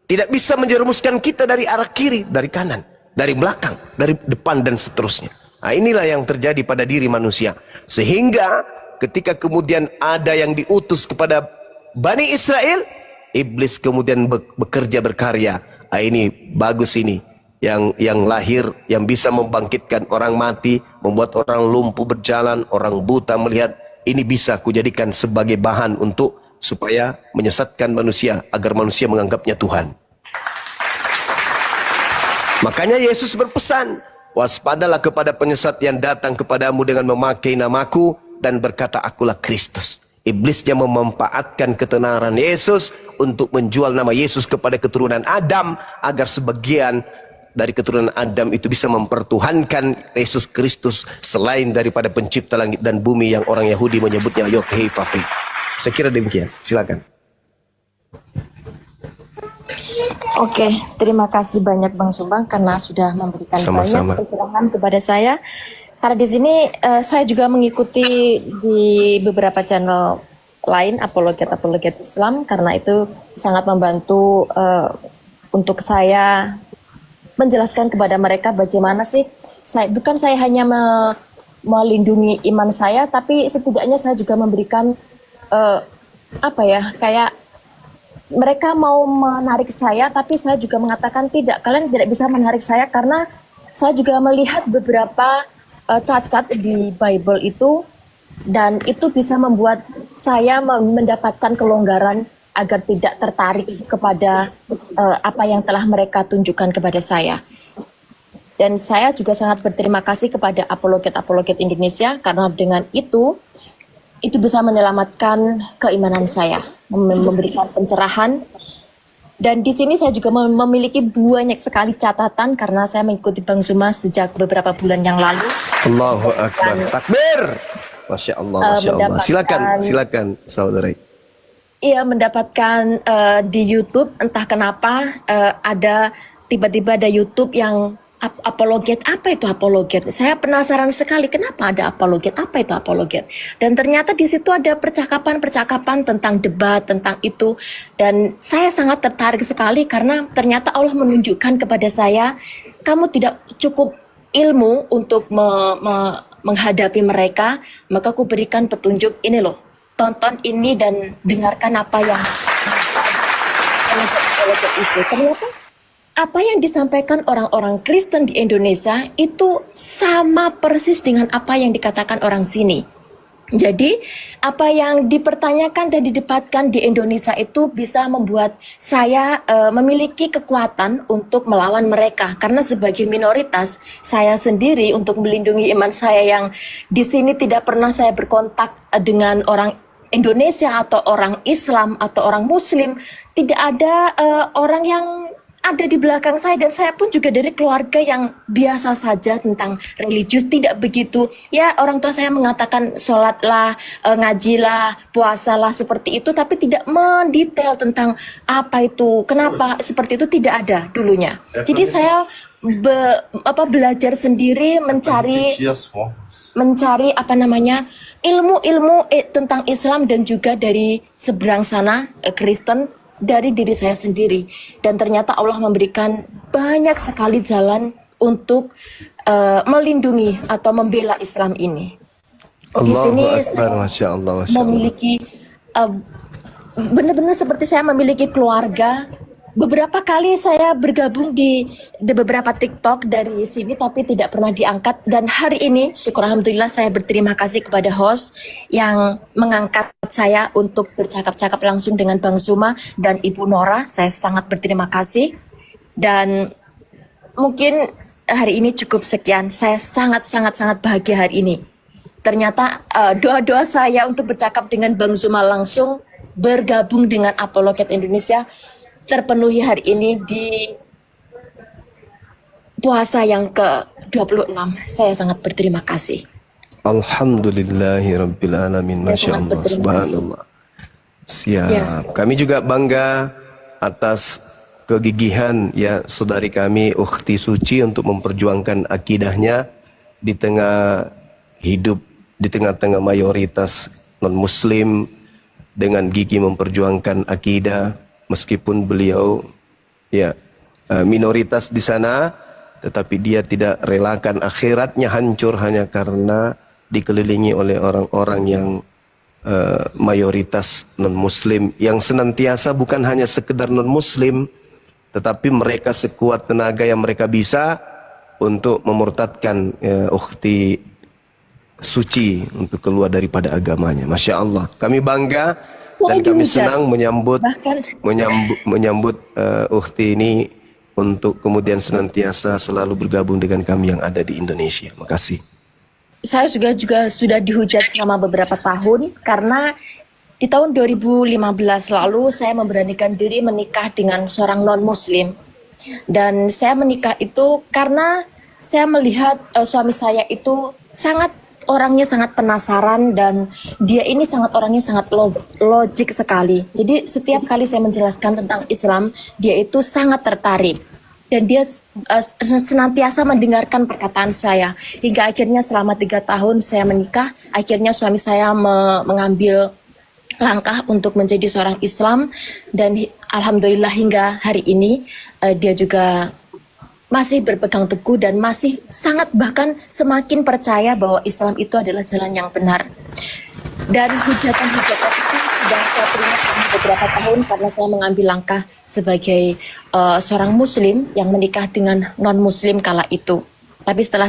Tidak bisa menjerumuskan kita dari arah kiri, dari kanan, dari belakang, dari depan, dan seterusnya. Nah, inilah yang terjadi pada diri manusia. Sehingga ketika kemudian ada yang diutus kepada Bani Israel, iblis kemudian bekerja berkarya. Nah, ini bagus ini. Yang lahir, yang bisa membangkitkan orang mati, membuat orang lumpuh berjalan, orang buta melihat. Ini bisa kujadikan sebagai bahan untuk supaya menyesatkan manusia, agar manusia menganggapnya Tuhan. Makanya Yesus berpesan, waspadalah kepada penyesat yang datang kepadamu dengan memakai namaku dan berkata, akulah Kristus. Iblisnya memanfaatkan ketenaran Yesus untuk menjual nama Yesus kepada keturunan Adam, agar sebagian dari keturunan Adam itu bisa mempertuhankan Yesus Kristus selain daripada pencipta langit dan bumi yang orang Yahudi menyebutnya Yod-Heh-Vav-Heh. Saya kira demikian. Silakan. Oke, terima kasih banyak Bang Sumbang karena sudah memberikan Sama-sama. banyak pencerahan kepada saya. Karena di sini saya juga mengikuti di beberapa channel lain apologet Islam, karena itu sangat membantu untuk saya menjelaskan kepada mereka bagaimana sih bukan saya hanya melindungi iman saya, tapi setidaknya saya juga memberikan kayak mereka mau menarik saya, tapi saya juga mengatakan tidak, kalian tidak bisa menarik saya karena saya juga melihat beberapa cacat di Bible itu, dan itu bisa membuat saya mendapatkan kelonggaran agar tidak tertarik kepada apa yang telah mereka tunjukkan kepada saya. Dan saya juga sangat berterima kasih kepada apologet Indonesia, karena dengan itu bisa menyelamatkan keimanan saya, memberikan pencerahan. Dan di sini saya juga memiliki banyak sekali catatan karena saya mengikuti Bang Zuma sejak beberapa bulan yang lalu. Allahu Akbar. Takbir. Masya Allah, Masya Allah. Silakan saudara. Iya, mendapatkan di YouTube, entah kenapa ada tiba-tiba ada YouTube yang apologet. Apa itu apologet? Saya penasaran sekali kenapa ada apologet. Apa itu apologet? Dan ternyata di situ ada percakapan tentang debat, tentang itu. Dan saya sangat tertarik sekali karena ternyata Allah menunjukkan kepada saya, kamu tidak cukup ilmu untuk menghadapi mereka, maka aku berikan petunjuk, ini loh, tonton ini dan dengarkan apa yang apologet itu. Ternyata apa yang disampaikan orang-orang Kristen di Indonesia itu sama persis dengan apa yang dikatakan orang sini. Jadi apa yang dipertanyakan dan didebatkan di Indonesia itu bisa membuat saya memiliki kekuatan untuk melawan mereka. Karena sebagai minoritas, saya sendiri untuk melindungi iman saya yang di sini tidak pernah saya berkontak dengan orang Indonesia atau orang Islam atau orang Muslim. Tidak ada orang yang ada di belakang saya, dan saya pun juga dari keluarga yang biasa saja tentang religius, tidak begitu. Ya, orang tua saya mengatakan sholatlah, ngajilah, puasalah, seperti itu, tapi tidak mendetail tentang apa itu, kenapa seperti itu, tidak ada dulunya. Jadi saya belajar sendiri, mencari Repetir as formas. apa namanya, ilmu-ilmu tentang Islam dan juga dari seberang sana Kristen, dari diri saya sendiri. Dan ternyata Allah memberikan banyak sekali jalan untuk melindungi atau membela Islam ini. Di sini Allahu Akbar, saya Masya Allah, Masya Allah. memiliki benar-benar seperti saya memiliki keluarga. Beberapa kali saya bergabung di beberapa TikTok dari sini tapi tidak pernah diangkat, dan hari ini syukur alhamdulillah saya berterima kasih kepada host yang mengangkat saya untuk bercakap-cakap langsung dengan Bang Zuma dan Ibu Nora. Saya sangat berterima kasih, dan mungkin hari ini cukup sekian. Saya sangat bahagia hari ini. Ternyata doa-doa saya untuk bercakap dengan Bang Zuma langsung, bergabung dengan Apologet Indonesia, terpenuhi hari ini di puasa yang ke-26. Saya sangat berterima kasih. Alhamdulillahirabbil alamin. Masya sangat Allah, berterima kasih. subhanallah. Siap. Ya. Kami juga bangga atas kegigihan ya saudari kami Ukhti Suci untuk memperjuangkan akidahnya di tengah hidup di tengah-tengah mayoritas non-muslim, dengan gigih memperjuangkan akidah meskipun beliau ya minoritas di sana, tetapi dia tidak relakan akhiratnya hancur hanya karena dikelilingi oleh orang-orang yang mayoritas non-muslim, yang senantiasa bukan hanya sekedar non-muslim, tetapi mereka sekuat tenaga yang mereka bisa untuk memurtadkan Ukhti Suci untuk keluar daripada agamanya. Masya Allah, kami bangga dan kami senang menyambut Ukhti ini untuk kemudian senantiasa selalu bergabung dengan kami yang ada di Indonesia. Makasih. Saya juga sudah dihujat selama beberapa tahun karena di tahun 2015 lalu saya memberanikan diri menikah dengan seorang non-muslim. Dan saya menikah itu karena saya melihat suami saya itu orangnya sangat penasaran, dan dia ini orangnya sangat logik sekali. Jadi setiap kali saya menjelaskan tentang Islam, dia itu sangat tertarik. Dan dia senantiasa mendengarkan perkataan saya. Hingga akhirnya selama 3 tahun saya menikah, akhirnya suami saya mengambil langkah untuk menjadi seorang Islam. Dan alhamdulillah hingga hari ini dia juga masih berpegang teguh dan masih sangat bahkan semakin percaya bahwa Islam itu adalah jalan yang benar. Dan hujatan-hujatan itu sudah saya terima selama beberapa tahun karena saya mengambil langkah sebagai seorang muslim yang menikah dengan non-muslim kala itu. Tapi setelah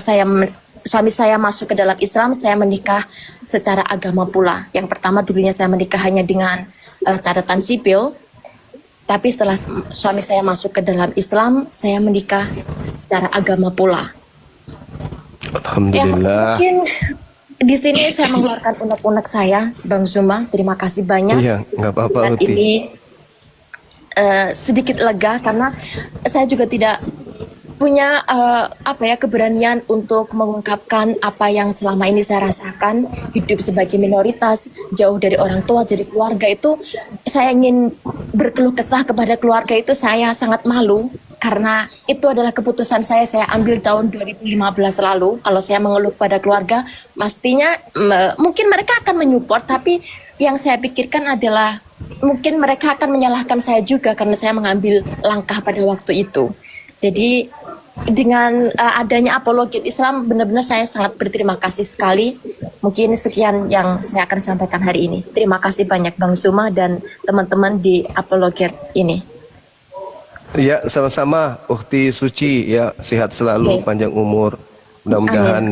suami saya masuk ke dalam Islam, saya menikah secara agama pula. Yang pertama dulunya saya menikah hanya dengan catatan sipil. Tapi setelah suami saya masuk ke dalam Islam, saya menikah secara agama pula. Alhamdulillah. Ya, mungkin di sini saya mengeluarkan unek-unek saya, Bang Zuma. Terima kasih banyak. Iya, nggak apa-apa, Dan Uti. ini sedikit lega karena saya juga tidak punya keberanian untuk mengungkapkan apa yang selama ini saya rasakan, hidup sebagai minoritas, jauh dari orang tua, jadi keluarga itu. Saya ingin berkeluh kesah kepada keluarga itu, saya sangat malu karena itu adalah keputusan saya ambil tahun 2015 lalu. Kalau saya mengeluh pada keluarga, pastinya mungkin mereka akan menyupport, tapi yang saya pikirkan adalah mungkin mereka akan menyalahkan saya juga karena saya mengambil langkah pada waktu itu. Jadi dengan adanya Apologet Islam, benar-benar saya sangat berterima kasih sekali. Mungkin sekian yang saya akan sampaikan hari ini. Terima kasih banyak Bang Zuma dan teman-teman di Apologet ini. Ya, sama-sama Ukhti Suci, ya sehat selalu, panjang umur. Mudah-mudahan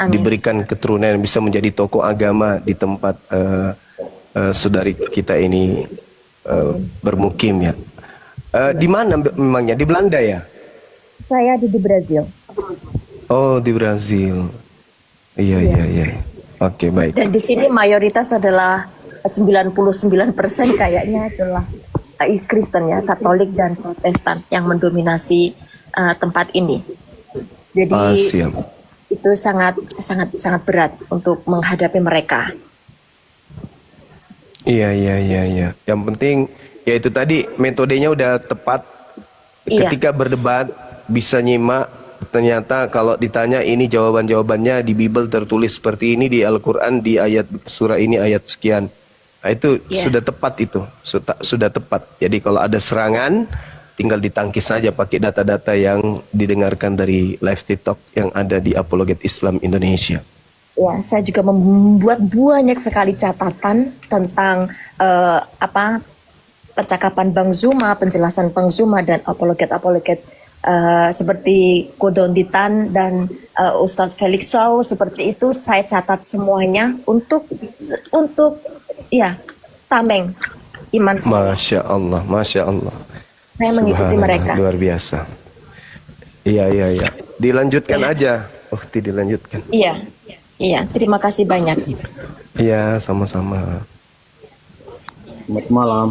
Amin. diberikan keturunan yang bisa menjadi tokoh agama di tempat saudari kita ini bermukim ya. Di mana memangnya? Di Belanda ya? Saya di Brazil. Oh, di Brazil. Iya. Oke, baik. Dan di sini mayoritas adalah 99% kayaknya adalah Kristen ya, Katolik dan Protestan yang mendominasi tempat ini. Jadi siap. itu sangat berat untuk menghadapi mereka. Iya. Yang penting ya itu tadi metodenya udah tepat. Iya. Ketika berdebat bisa nyimak. Ternyata kalau ditanya ini jawaban-jawabannya di Bible tertulis seperti ini, di Al-Quran di ayat surah ini ayat sekian. Nah, itu sudah tepat itu, sudah tepat. Jadi kalau ada serangan, tinggal ditangkis saja pakai data-data yang didengarkan dari live TikTok yang ada di Apologet Islam Indonesia. Ya, saya juga membuat banyak sekali catatan tentang percakapan Bang Zuma, penjelasan Bang Zuma dan apologet-apologet seperti Kodonditan dan Ustadz Felix Shaw, seperti itu saya catat semuanya untuk ya tameng iman saya. Masya Allah, Masya Allah. Saya mengikuti mereka. Luar biasa. Iya. Dilanjutkan aja. Dilanjutkan. Iya. Terima kasih banyak. Iya, sama-sama. Selamat malam.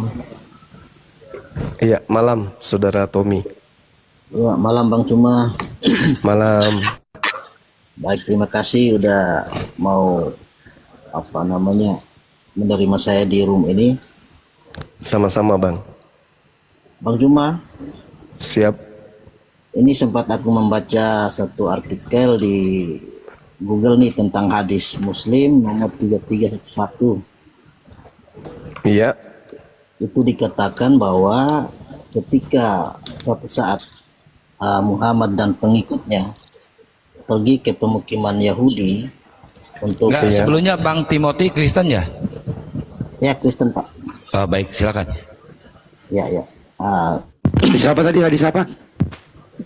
Iya, malam, Saudara Tommy. Ya, malam Bang Cuma. Malam. Baik, terima kasih udah mau menerima saya di room ini. Sama-sama, Bang. Bang Cuma, Siap. ini sempat aku membaca satu artikel di Google nih tentang hadis Muslim nomor 3311. Iya. Itu dikatakan bahwa ketika suatu saat Muhammad dan pengikutnya pergi ke pemukiman Yahudi untuk sebelumnya Bang Timothy Kristen ya? Ya, Kristen, Pak. Baik, silakan. Ya. Hadis apa tadi? Hadis apa?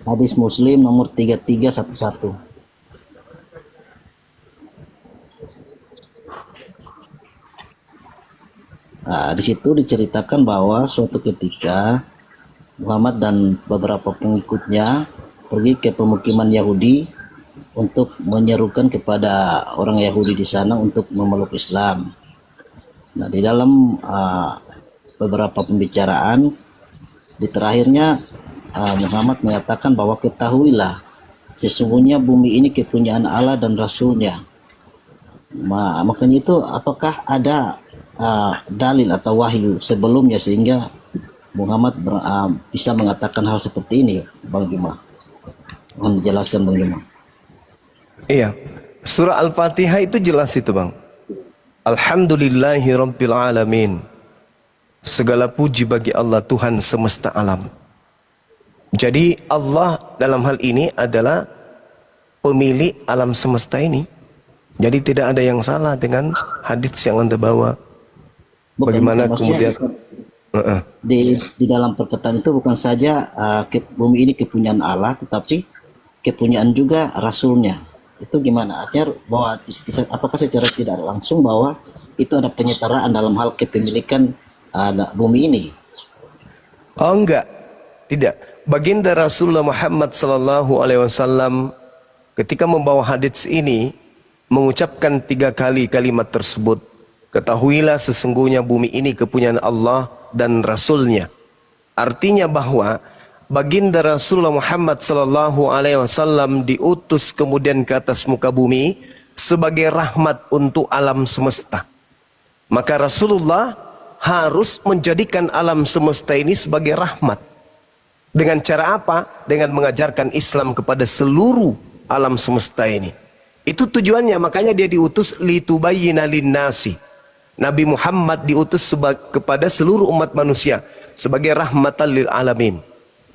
Hadis Muslim nomor 3311. Di situ diceritakan bahwa suatu ketika Muhammad dan beberapa pengikutnya pergi ke pemukiman Yahudi untuk menyerukan kepada orang Yahudi di sana untuk memeluk Islam. Nah, di dalam beberapa pembicaraan di terakhirnya Muhammad mengatakan bahwa ketahuilah sesungguhnya bumi ini kepunyaan Allah dan Rasulnya. Makanya itu apakah ada dalil atau wahyu sebelumnya sehingga Muhammad bisa mengatakan hal seperti ini, Bang Juma? Mohon dijelaskan, Bang Juma. Iya, surah Al-Fatihah itu jelas itu, Bang. Alhamdulillahirabbil alamin. Segala puji bagi Allah, Tuhan semesta alam. Jadi Allah dalam hal ini adalah pemilik alam semesta ini. Jadi tidak ada yang salah dengan hadis yang Anda bawa. Bagaimana kemudian di dalam perkataan itu bukan saja bumi ini kepunyaan Allah, tetapi kepunyaan juga Rasulnya. Itu gimana? Artinya bahwa apakah secara tidak langsung bahwa itu ada penyetaraan dalam hal kepemilikan bumi ini? Oh enggak, tidak. Baginda Rasulullah Muhammad SAW ketika membawa hadits ini mengucapkan 3 kali kalimat tersebut. Ketahuilah sesungguhnya bumi ini kepunyaan Allah dan Rasulnya. Artinya bahwa baginda Rasulullah Muhammad SAW diutus kemudian ke atas muka bumi sebagai rahmat untuk alam semesta. Maka Rasulullah harus menjadikan alam semesta ini sebagai rahmat. Dengan cara apa? Dengan mengajarkan Islam kepada seluruh alam semesta ini. Itu tujuannya, makanya dia diutus litubayyina linnasi. Nabi Muhammad diutus kepada seluruh umat manusia sebagai rahmatan lil alamin.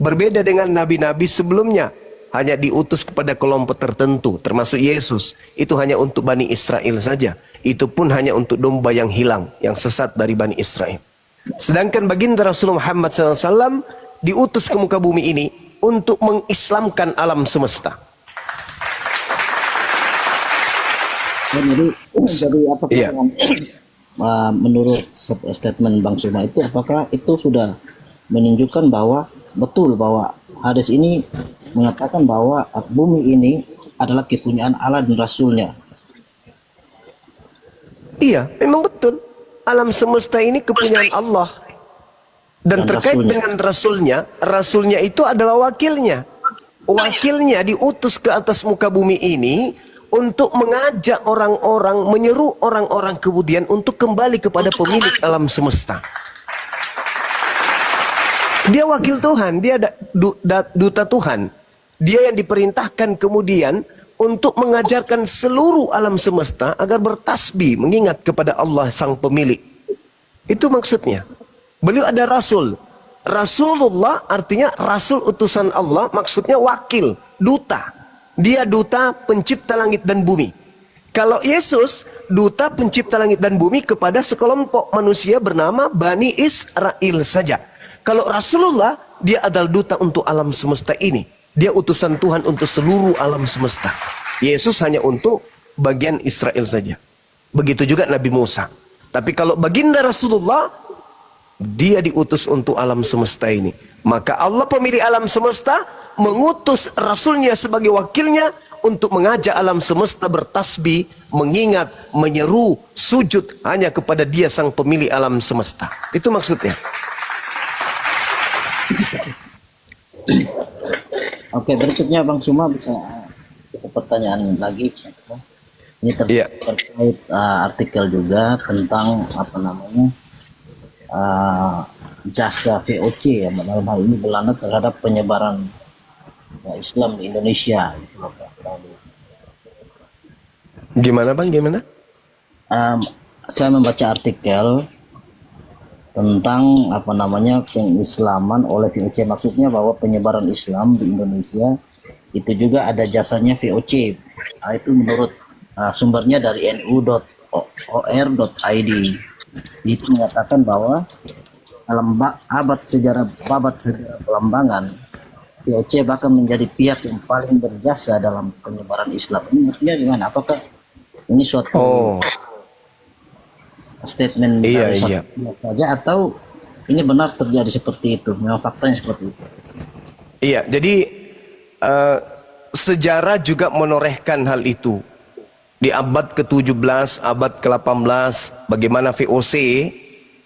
Berbeda dengan nabi-nabi sebelumnya, hanya diutus kepada kelompok tertentu, termasuk Yesus. Itu hanya untuk Bani Israel saja. Itu pun hanya untuk domba yang hilang, yang sesat dari Bani Israel. Sedangkan baginda Rasulullah Muhammad SAW diutus ke muka bumi ini untuk mengislamkan alam semesta. Jadi apakah menurut statement Bang Suma itu, apakah itu sudah menunjukkan bahwa betul bahwa hadis ini mengatakan bahwa bumi ini adalah kepunyaan Allah dan Rasulnya? Iya, memang betul. Alam semesta ini kepunyaan Allah. Dan terkait Rasulnya. Dengan Rasulnya itu adalah wakilnya. Wakilnya diutus ke atas muka bumi ini untuk mengajak orang-orang, menyeru orang-orang kemudian untuk kembali kepada pemilik alam semesta. Dia wakil Tuhan, dia duta Tuhan. Dia yang diperintahkan kemudian untuk mengajarkan seluruh alam semesta agar bertasbih mengingat kepada Allah sang pemilik. Itu maksudnya. Beliau ada rasul. Rasulullah artinya rasul utusan Allah, maksudnya wakil, duta. Dia duta pencipta langit dan bumi. Kalau Yesus duta pencipta langit dan bumi kepada sekelompok manusia bernama Bani Israel saja. Kalau Rasulullah, dia adalah duta untuk alam semesta ini. Dia utusan Tuhan untuk seluruh alam semesta. Yesus hanya untuk bagian Israel saja. Begitu juga Nabi Musa. Tapi kalau baginda Rasulullah, dia diutus untuk alam semesta ini. Maka Allah pemilik alam semesta mengutus Rasulnya sebagai wakilnya untuk mengajak alam semesta bertasbih, mengingat, menyeru, sujud hanya kepada dia sang pemilik alam semesta. Itu maksudnya. Oke, berikutnya Bang Suma bisa kita pertanyaan lagi. Ini terkait artikel juga tentang apa namanya jasa VOC ya, dalam hal ini Belanda terhadap penyebaran Islam di Indonesia. Gimana Bang? Gimana? Saya membaca artikel tentang apa namanya pengislaman oleh VOC, maksudnya bahwa penyebaran Islam di Indonesia itu juga ada jasanya VOC. Itu menurut sumbernya dari nu.or.id. Itu mengatakan bahwa dalam abad sejarah Belambangan, VOC bahkan menjadi pihak yang paling berjasa dalam penyebaran Islam. Ini maksudnya gimana? Apakah ini suatu statement dari saja atau ini benar terjadi seperti itu? Memang faktanya seperti itu. Iya, jadi sejarah juga menorehkan hal itu. Di abad ke-17, abad ke-18, bagaimana VOC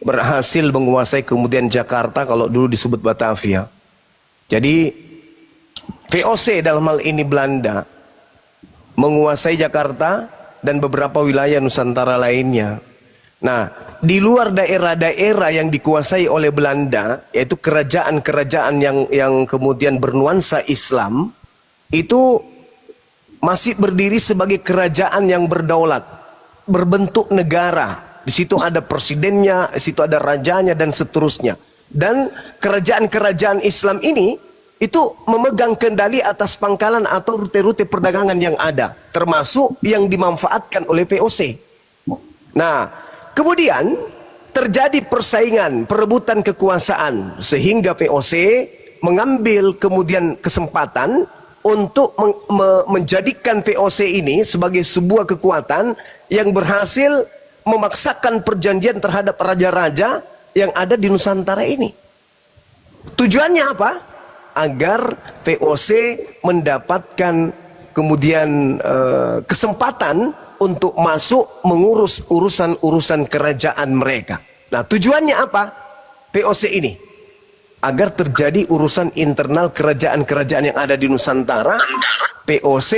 berhasil menguasai kemudian Jakarta, kalau dulu disebut Batavia. Jadi VOC dalam hal ini Belanda menguasai Jakarta dan beberapa wilayah Nusantara lainnya. Nah, di luar daerah-daerah yang dikuasai oleh Belanda, yaitu kerajaan-kerajaan yang kemudian bernuansa Islam, itu masih berdiri sebagai kerajaan yang berdaulat, berbentuk negara. Di situ ada presidennya, di situ ada rajanya dan seterusnya. Dan kerajaan-kerajaan Islam ini itu memegang kendali atas pangkalan atau rute-rute perdagangan yang ada, termasuk yang dimanfaatkan oleh VOC. Nah, kemudian terjadi persaingan, perebutan kekuasaan, sehingga VOC mengambil kemudian kesempatan untuk menjadikan VOC ini sebagai sebuah kekuatan yang berhasil memaksakan perjanjian terhadap raja-raja yang ada di Nusantara ini. Tujuannya apa? Agar VOC mendapatkan kemudian kesempatan untuk masuk mengurus urusan-urusan kerajaan mereka. Nah, tujuannya apa? VOC ini agar terjadi urusan internal kerajaan-kerajaan yang ada di Nusantara. VOC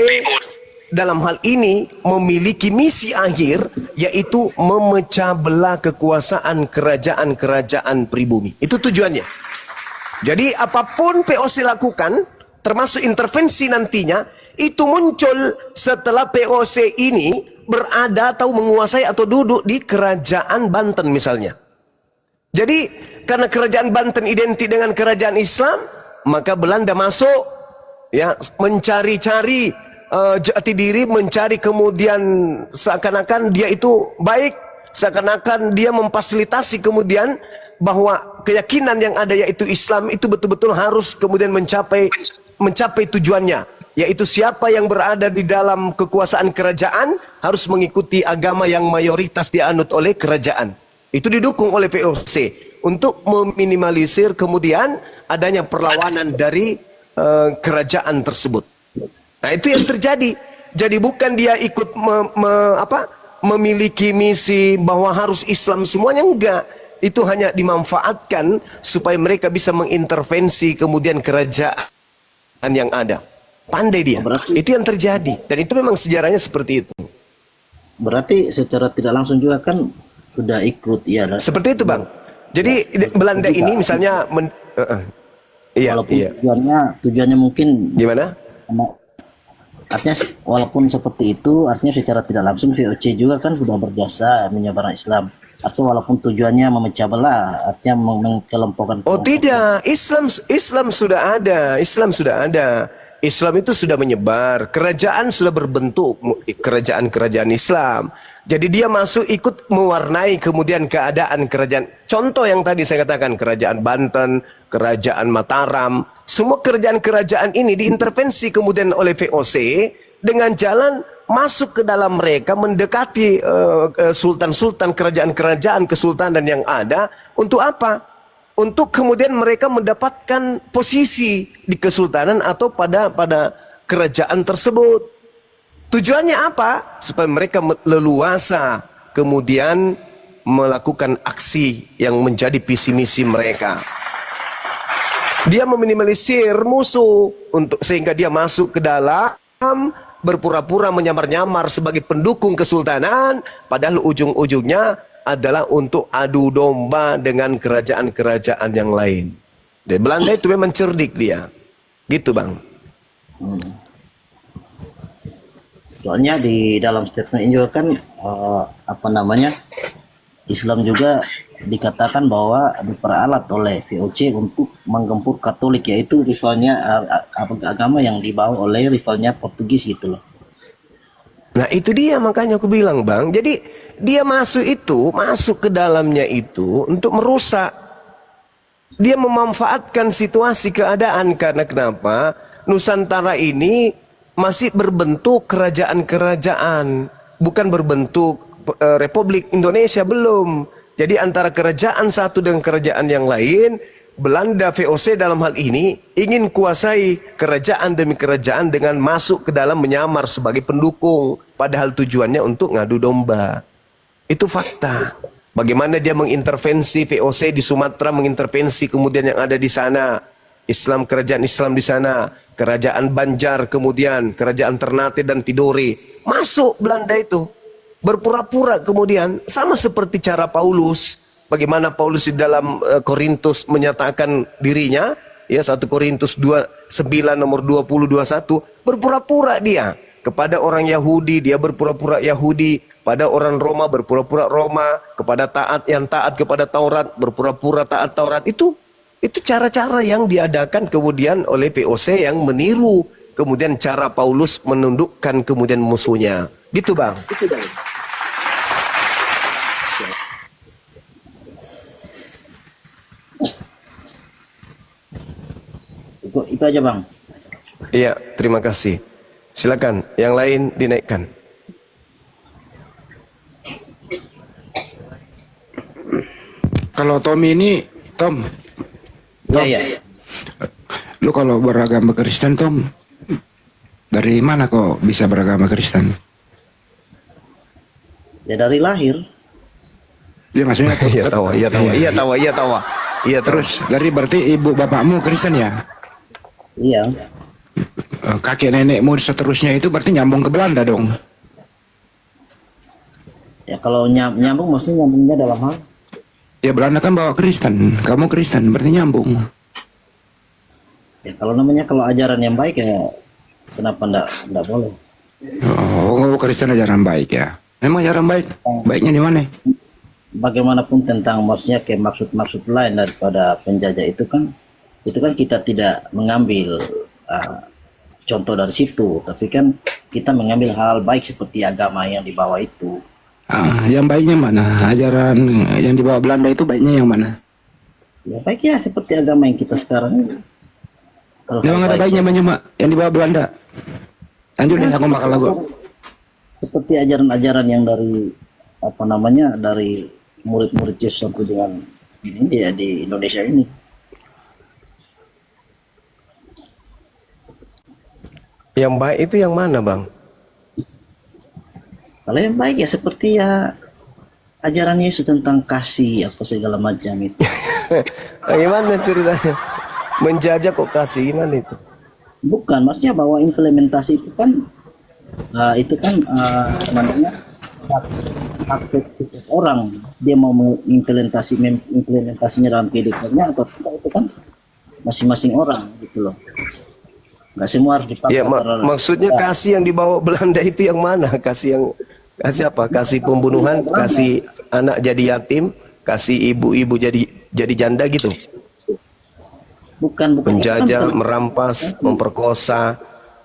dalam hal ini memiliki misi akhir, yaitu memecah belah kekuasaan kerajaan-kerajaan pribumi. Itu tujuannya. Jadi apapun VOC lakukan, termasuk intervensi nantinya, itu muncul setelah VOC ini berada atau menguasai atau duduk di kerajaan Banten misalnya. Jadi karena kerajaan Banten identik dengan kerajaan Islam, maka Belanda masuk ya mencari-cari jati diri, mencari kemudian seakan-akan dia itu baik, seakan-akan dia memfasilitasi kemudian bahwa keyakinan yang ada yaitu Islam itu betul-betul harus kemudian mencapai tujuannya, yaitu siapa yang berada di dalam kekuasaan kerajaan harus mengikuti agama yang mayoritas dianut oleh kerajaan. Itu didukung oleh VOC untuk meminimalisir kemudian adanya perlawanan dari kerajaan tersebut. Nah, itu yang terjadi. Jadi bukan dia ikut memiliki misi bahwa harus Islam semuanya, enggak. Itu hanya dimanfaatkan supaya mereka bisa mengintervensi kemudian kerajaan yang ada. Pandai dia. Itu yang terjadi. Dan itu memang sejarahnya seperti itu. Berarti secara tidak langsung juga kan sudah ikut ya. Seperti itu, Bang. Jadi Belanda ini misalnya Iya, walaupun iya. tujuannya mungkin Gimana? artinya walaupun seperti itu, artinya secara tidak langsung VOC juga kan sudah berjasa menyebarkan Islam. Artinya walaupun tujuannya memecah belah, artinya mengkelompokkan. Oh tidak, Islam sudah ada, Islam sudah ada. Islam itu sudah menyebar, kerajaan sudah berbentuk, kerajaan-kerajaan Islam. Jadi dia masuk ikut mewarnai kemudian keadaan kerajaan. Contoh yang tadi saya katakan, kerajaan Banten, kerajaan Mataram, semua kerajaan-kerajaan ini diintervensi kemudian oleh VOC dengan jalan masuk ke dalam mereka, mendekati sultan-sultan, kerajaan-kerajaan, kesultanan yang ada. Untuk apa? Untuk kemudian mereka mendapatkan posisi di kesultanan atau pada kerajaan tersebut. Tujuannya apa? Supaya mereka leluasa kemudian melakukan aksi yang menjadi visi misi mereka. Dia meminimalisir musuh sehingga dia masuk ke dalam, berpura-pura menyamar-nyamar sebagai pendukung kesultanan, padahal ujung-ujungnya adalah untuk adu domba dengan kerajaan-kerajaan yang lain. Dan Belanda itu memang cerdik dia. Gitu, Bang. Soalnya di dalam statement ini juga kan Islam juga dikatakan bahwa diperalat oleh VOC untuk menggempur Katolik, yaitu rivalnya agama yang dibawa oleh rivalnya Portugis gitu loh. Nah itu dia, makanya aku bilang, Bang, jadi dia masuk ke dalamnya itu untuk merusak. Dia memanfaatkan situasi keadaan, karena kenapa? Nusantara ini masih berbentuk kerajaan-kerajaan, bukan berbentuk Republik Indonesia, belum. Jadi antara kerajaan satu dengan kerajaan yang lain, Belanda VOC dalam hal ini ingin kuasai kerajaan demi kerajaan dengan masuk ke dalam menyamar sebagai pendukung, padahal tujuannya untuk ngadu domba. Itu fakta. Bagaimana dia mengintervensi VOC di Sumatera, mengintervensi kemudian yang ada di sana. Islam, kerajaan Islam di sana, kerajaan Banjar, kemudian kerajaan Ternate dan Tidore. Masuk Belanda itu. Berpura-pura kemudian, sama seperti cara Paulus. Bagaimana Paulus di dalam Korintus menyatakan dirinya, ya 1 Korintus 9 nomor 20-21, berpura-pura dia. Kepada orang Yahudi, dia berpura-pura Yahudi. Pada orang Roma, berpura-pura Roma. Kepada taat kepada Taurat, berpura-pura taat Taurat. Itu cara-cara yang diadakan kemudian oleh VOC yang meniru kemudian cara Paulus menundukkan kemudian musuhnya. Gitu, Bang. Itu aja, Bang. Iya, terima kasih. Silakan, yang lain dinaikkan. Kalau Tommy ini, Tom. Iya. Lu kalau beragama Kristen, Tom, dari mana kok bisa beragama Kristen? Ya dari lahir. Dia maksudnya Iya tahu. Terus dari berarti ibu bapakmu Kristen ya? Iya. Kakek nenekmu seterusnya itu berarti nyambung ke Belanda dong? Ya kalau nyambung maksudnya nyambungnya dalam hal? Ya Belanda kan bawa Kristen, kamu Kristen berarti nyambung. Ya kalau ajaran yang baik ya kenapa enggak boleh? Oh, Kristen ajaran baik ya. Memang ajaran baik. Baiknya di mana? Bagaimanapun tentang maksudnya kayak maksud lain daripada penjajah itu kan kita tidak mengambil contoh dari situ, tapi kan kita mengambil hal baik seperti agama yang dibawa itu. Yang baiknya mana? Ajaran yang dibawa Belanda itu baiknya yang mana? Ya baiknya seperti agama yang kita sekarang. Memang ada baiknya cuma yang dibawa Belanda. Lanjut deh, aku bakal lagu. Seperti ajaran-ajaran yang dari dari murid-murid Yesus sampai dengan ini dia di Indonesia ini. Yang baik itu yang mana, Bang? Kalau yang baik ya seperti ya ajaran Yesus tentang kasih apa segala macam itu. Bagaimana ceritanya? Menjajah kok kasih, gimana itu? Bukan, maksudnya bahwa implementasi itu kan namanya hak setiap orang, dia mau mengimplementasinya dalam kehidupannya atau tidak, itu kan masing-masing orang gitu loh. Nggak semua harus dipaksa. Ya, maksudnya kasih yang dibawa Belanda itu yang mana? Kasih apa? Kasih pembunuhan, kasih anak jadi yatim, kasih ibu-ibu jadi janda gitu. Bukan. Penjajah, merampas, memperkosa,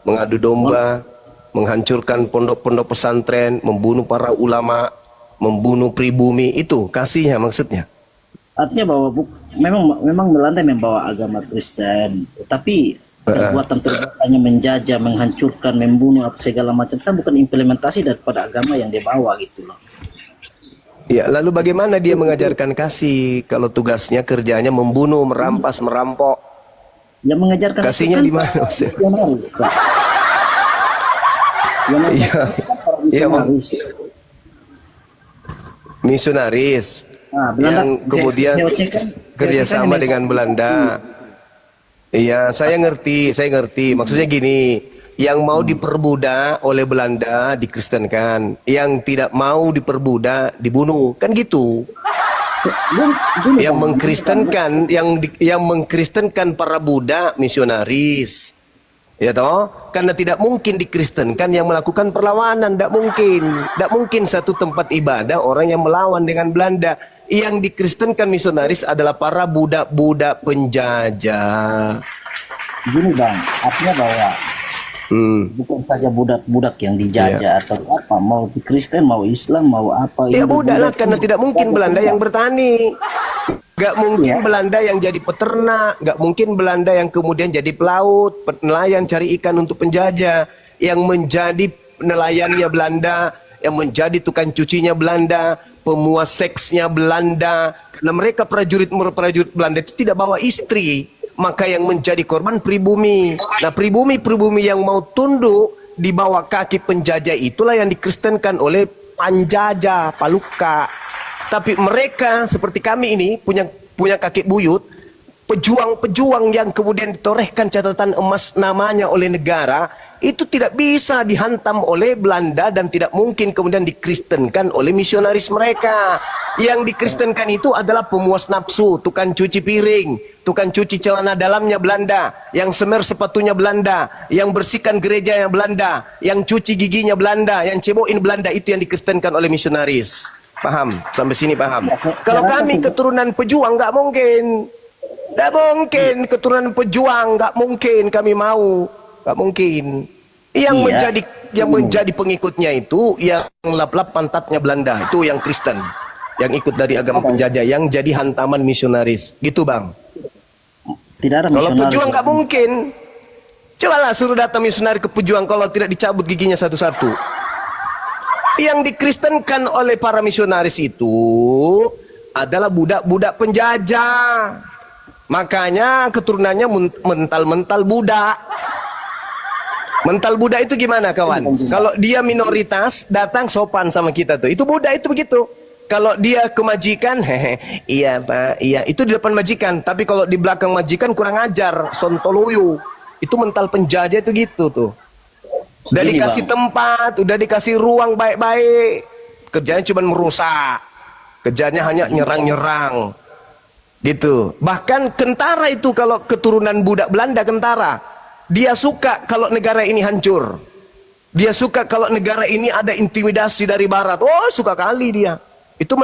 mengadu domba, menghancurkan pondok-pondok pesantren, membunuh para ulama, membunuh pribumi, itu kasihnya maksudnya. Artinya bahwa memang Belanda membawa agama Kristen, tapi perbuatan-perbuatannya menjajah, menghancurkan, membunuh atau segala macam kan bukan implementasi daripada agama yang dia bawa gitu loh. Ya, lalu bagaimana dia mengajarkan kasih kalau tugasnya kerjanya membunuh, merampas, merampok? Ya mengajarkan kasihnya di mana? Iya, misionaris yang kemudian kerjasama dengan Belanda. Iya, saya ngerti. Maksudnya gini, yang mau diperbudak oleh Belanda dikristenkan, yang tidak mau diperbudak dibunuh, kan gitu. Yang mengkristenkan, yang mengkristenkan para budak misionaris, ya toh, karena tidak mungkin dikristenkan yang melakukan perlawanan, tidak mungkin satu tempat ibadah orang yang melawan dengan Belanda. Yang dikristenkan misionaris adalah para budak-budak penjajah. Gini bang, artinya bahwa bukan saja budak-budak yang dijajah atau apa, mau Kristen, mau Islam, mau apa. Ya budak lah, karena tidak mungkin Belanda yang bertani. Gak mungkin Belanda yang jadi peternak, gak mungkin Belanda yang kemudian jadi pelaut, nelayan cari ikan untuk penjajah. Yang menjadi nelayannya Belanda, yang menjadi tukang cucinya Belanda, pemuas seksnya Belanda, karena mereka prajurit Belanda itu tidak bawa istri, maka yang menjadi korban pribumi. Nah, pribumi yang mau tunduk di bawah kaki penjajah itulah yang dikristenkan oleh penjajah, paluka. Tapi mereka seperti kami ini punya kakek buyut, pejuang-pejuang yang kemudian ditorehkan catatan emas namanya oleh negara, itu tidak bisa dihantam oleh Belanda dan tidak mungkin kemudian dikristenkan oleh misionaris mereka. Yang dikristenkan itu adalah pemuas nafsu, tukang cuci piring, tukang cuci celana dalamnya Belanda, yang semer sepatunya Belanda, yang bersihkan gerejanya Belanda, yang cuci giginya Belanda, yang cebokin Belanda, itu yang dikristenkan oleh misionaris. Paham? Sampai sini paham? Kalau kami keturunan pejuang nggak mungkin. Tidak mungkin keturunan pejuang, nggak mungkin kami mau, nggak mungkin. Yang menjadi pengikutnya itu yang lap-lap pantatnya Belanda, itu yang Kristen, yang ikut dari agama penjajah, yang jadi hantaman misionaris, gitu bang. Tidak ada. Kalau pejuang nggak mungkin. Cobalah suruh datang misionaris ke pejuang, kalau tidak dicabut giginya satu-satu. Yang dikristenkan oleh para misionaris itu adalah budak-budak penjajah. Makanya keturunannya mental-mental budak. Mental budak itu gimana kawan? Kalau dia minoritas datang sopan sama kita tuh, itu budak itu begitu. Kalau dia ke majikan, iya pak, iya, itu di depan majikan. Tapi kalau di belakang majikan kurang ajar, sontoloyo. Itu mental penjajah itu gitu tuh. Udah dikasih tempat, udah dikasih ruang baik-baik, kerjanya cuma merusak, kerjanya hanya nyerang-nyerang. Gitu. Bahkan tentara itu kalau keturunan budak Belanda, tentara, dia suka kalau negara ini hancur. Dia suka kalau negara ini ada intimidasi dari barat. Oh, suka kali dia. Itu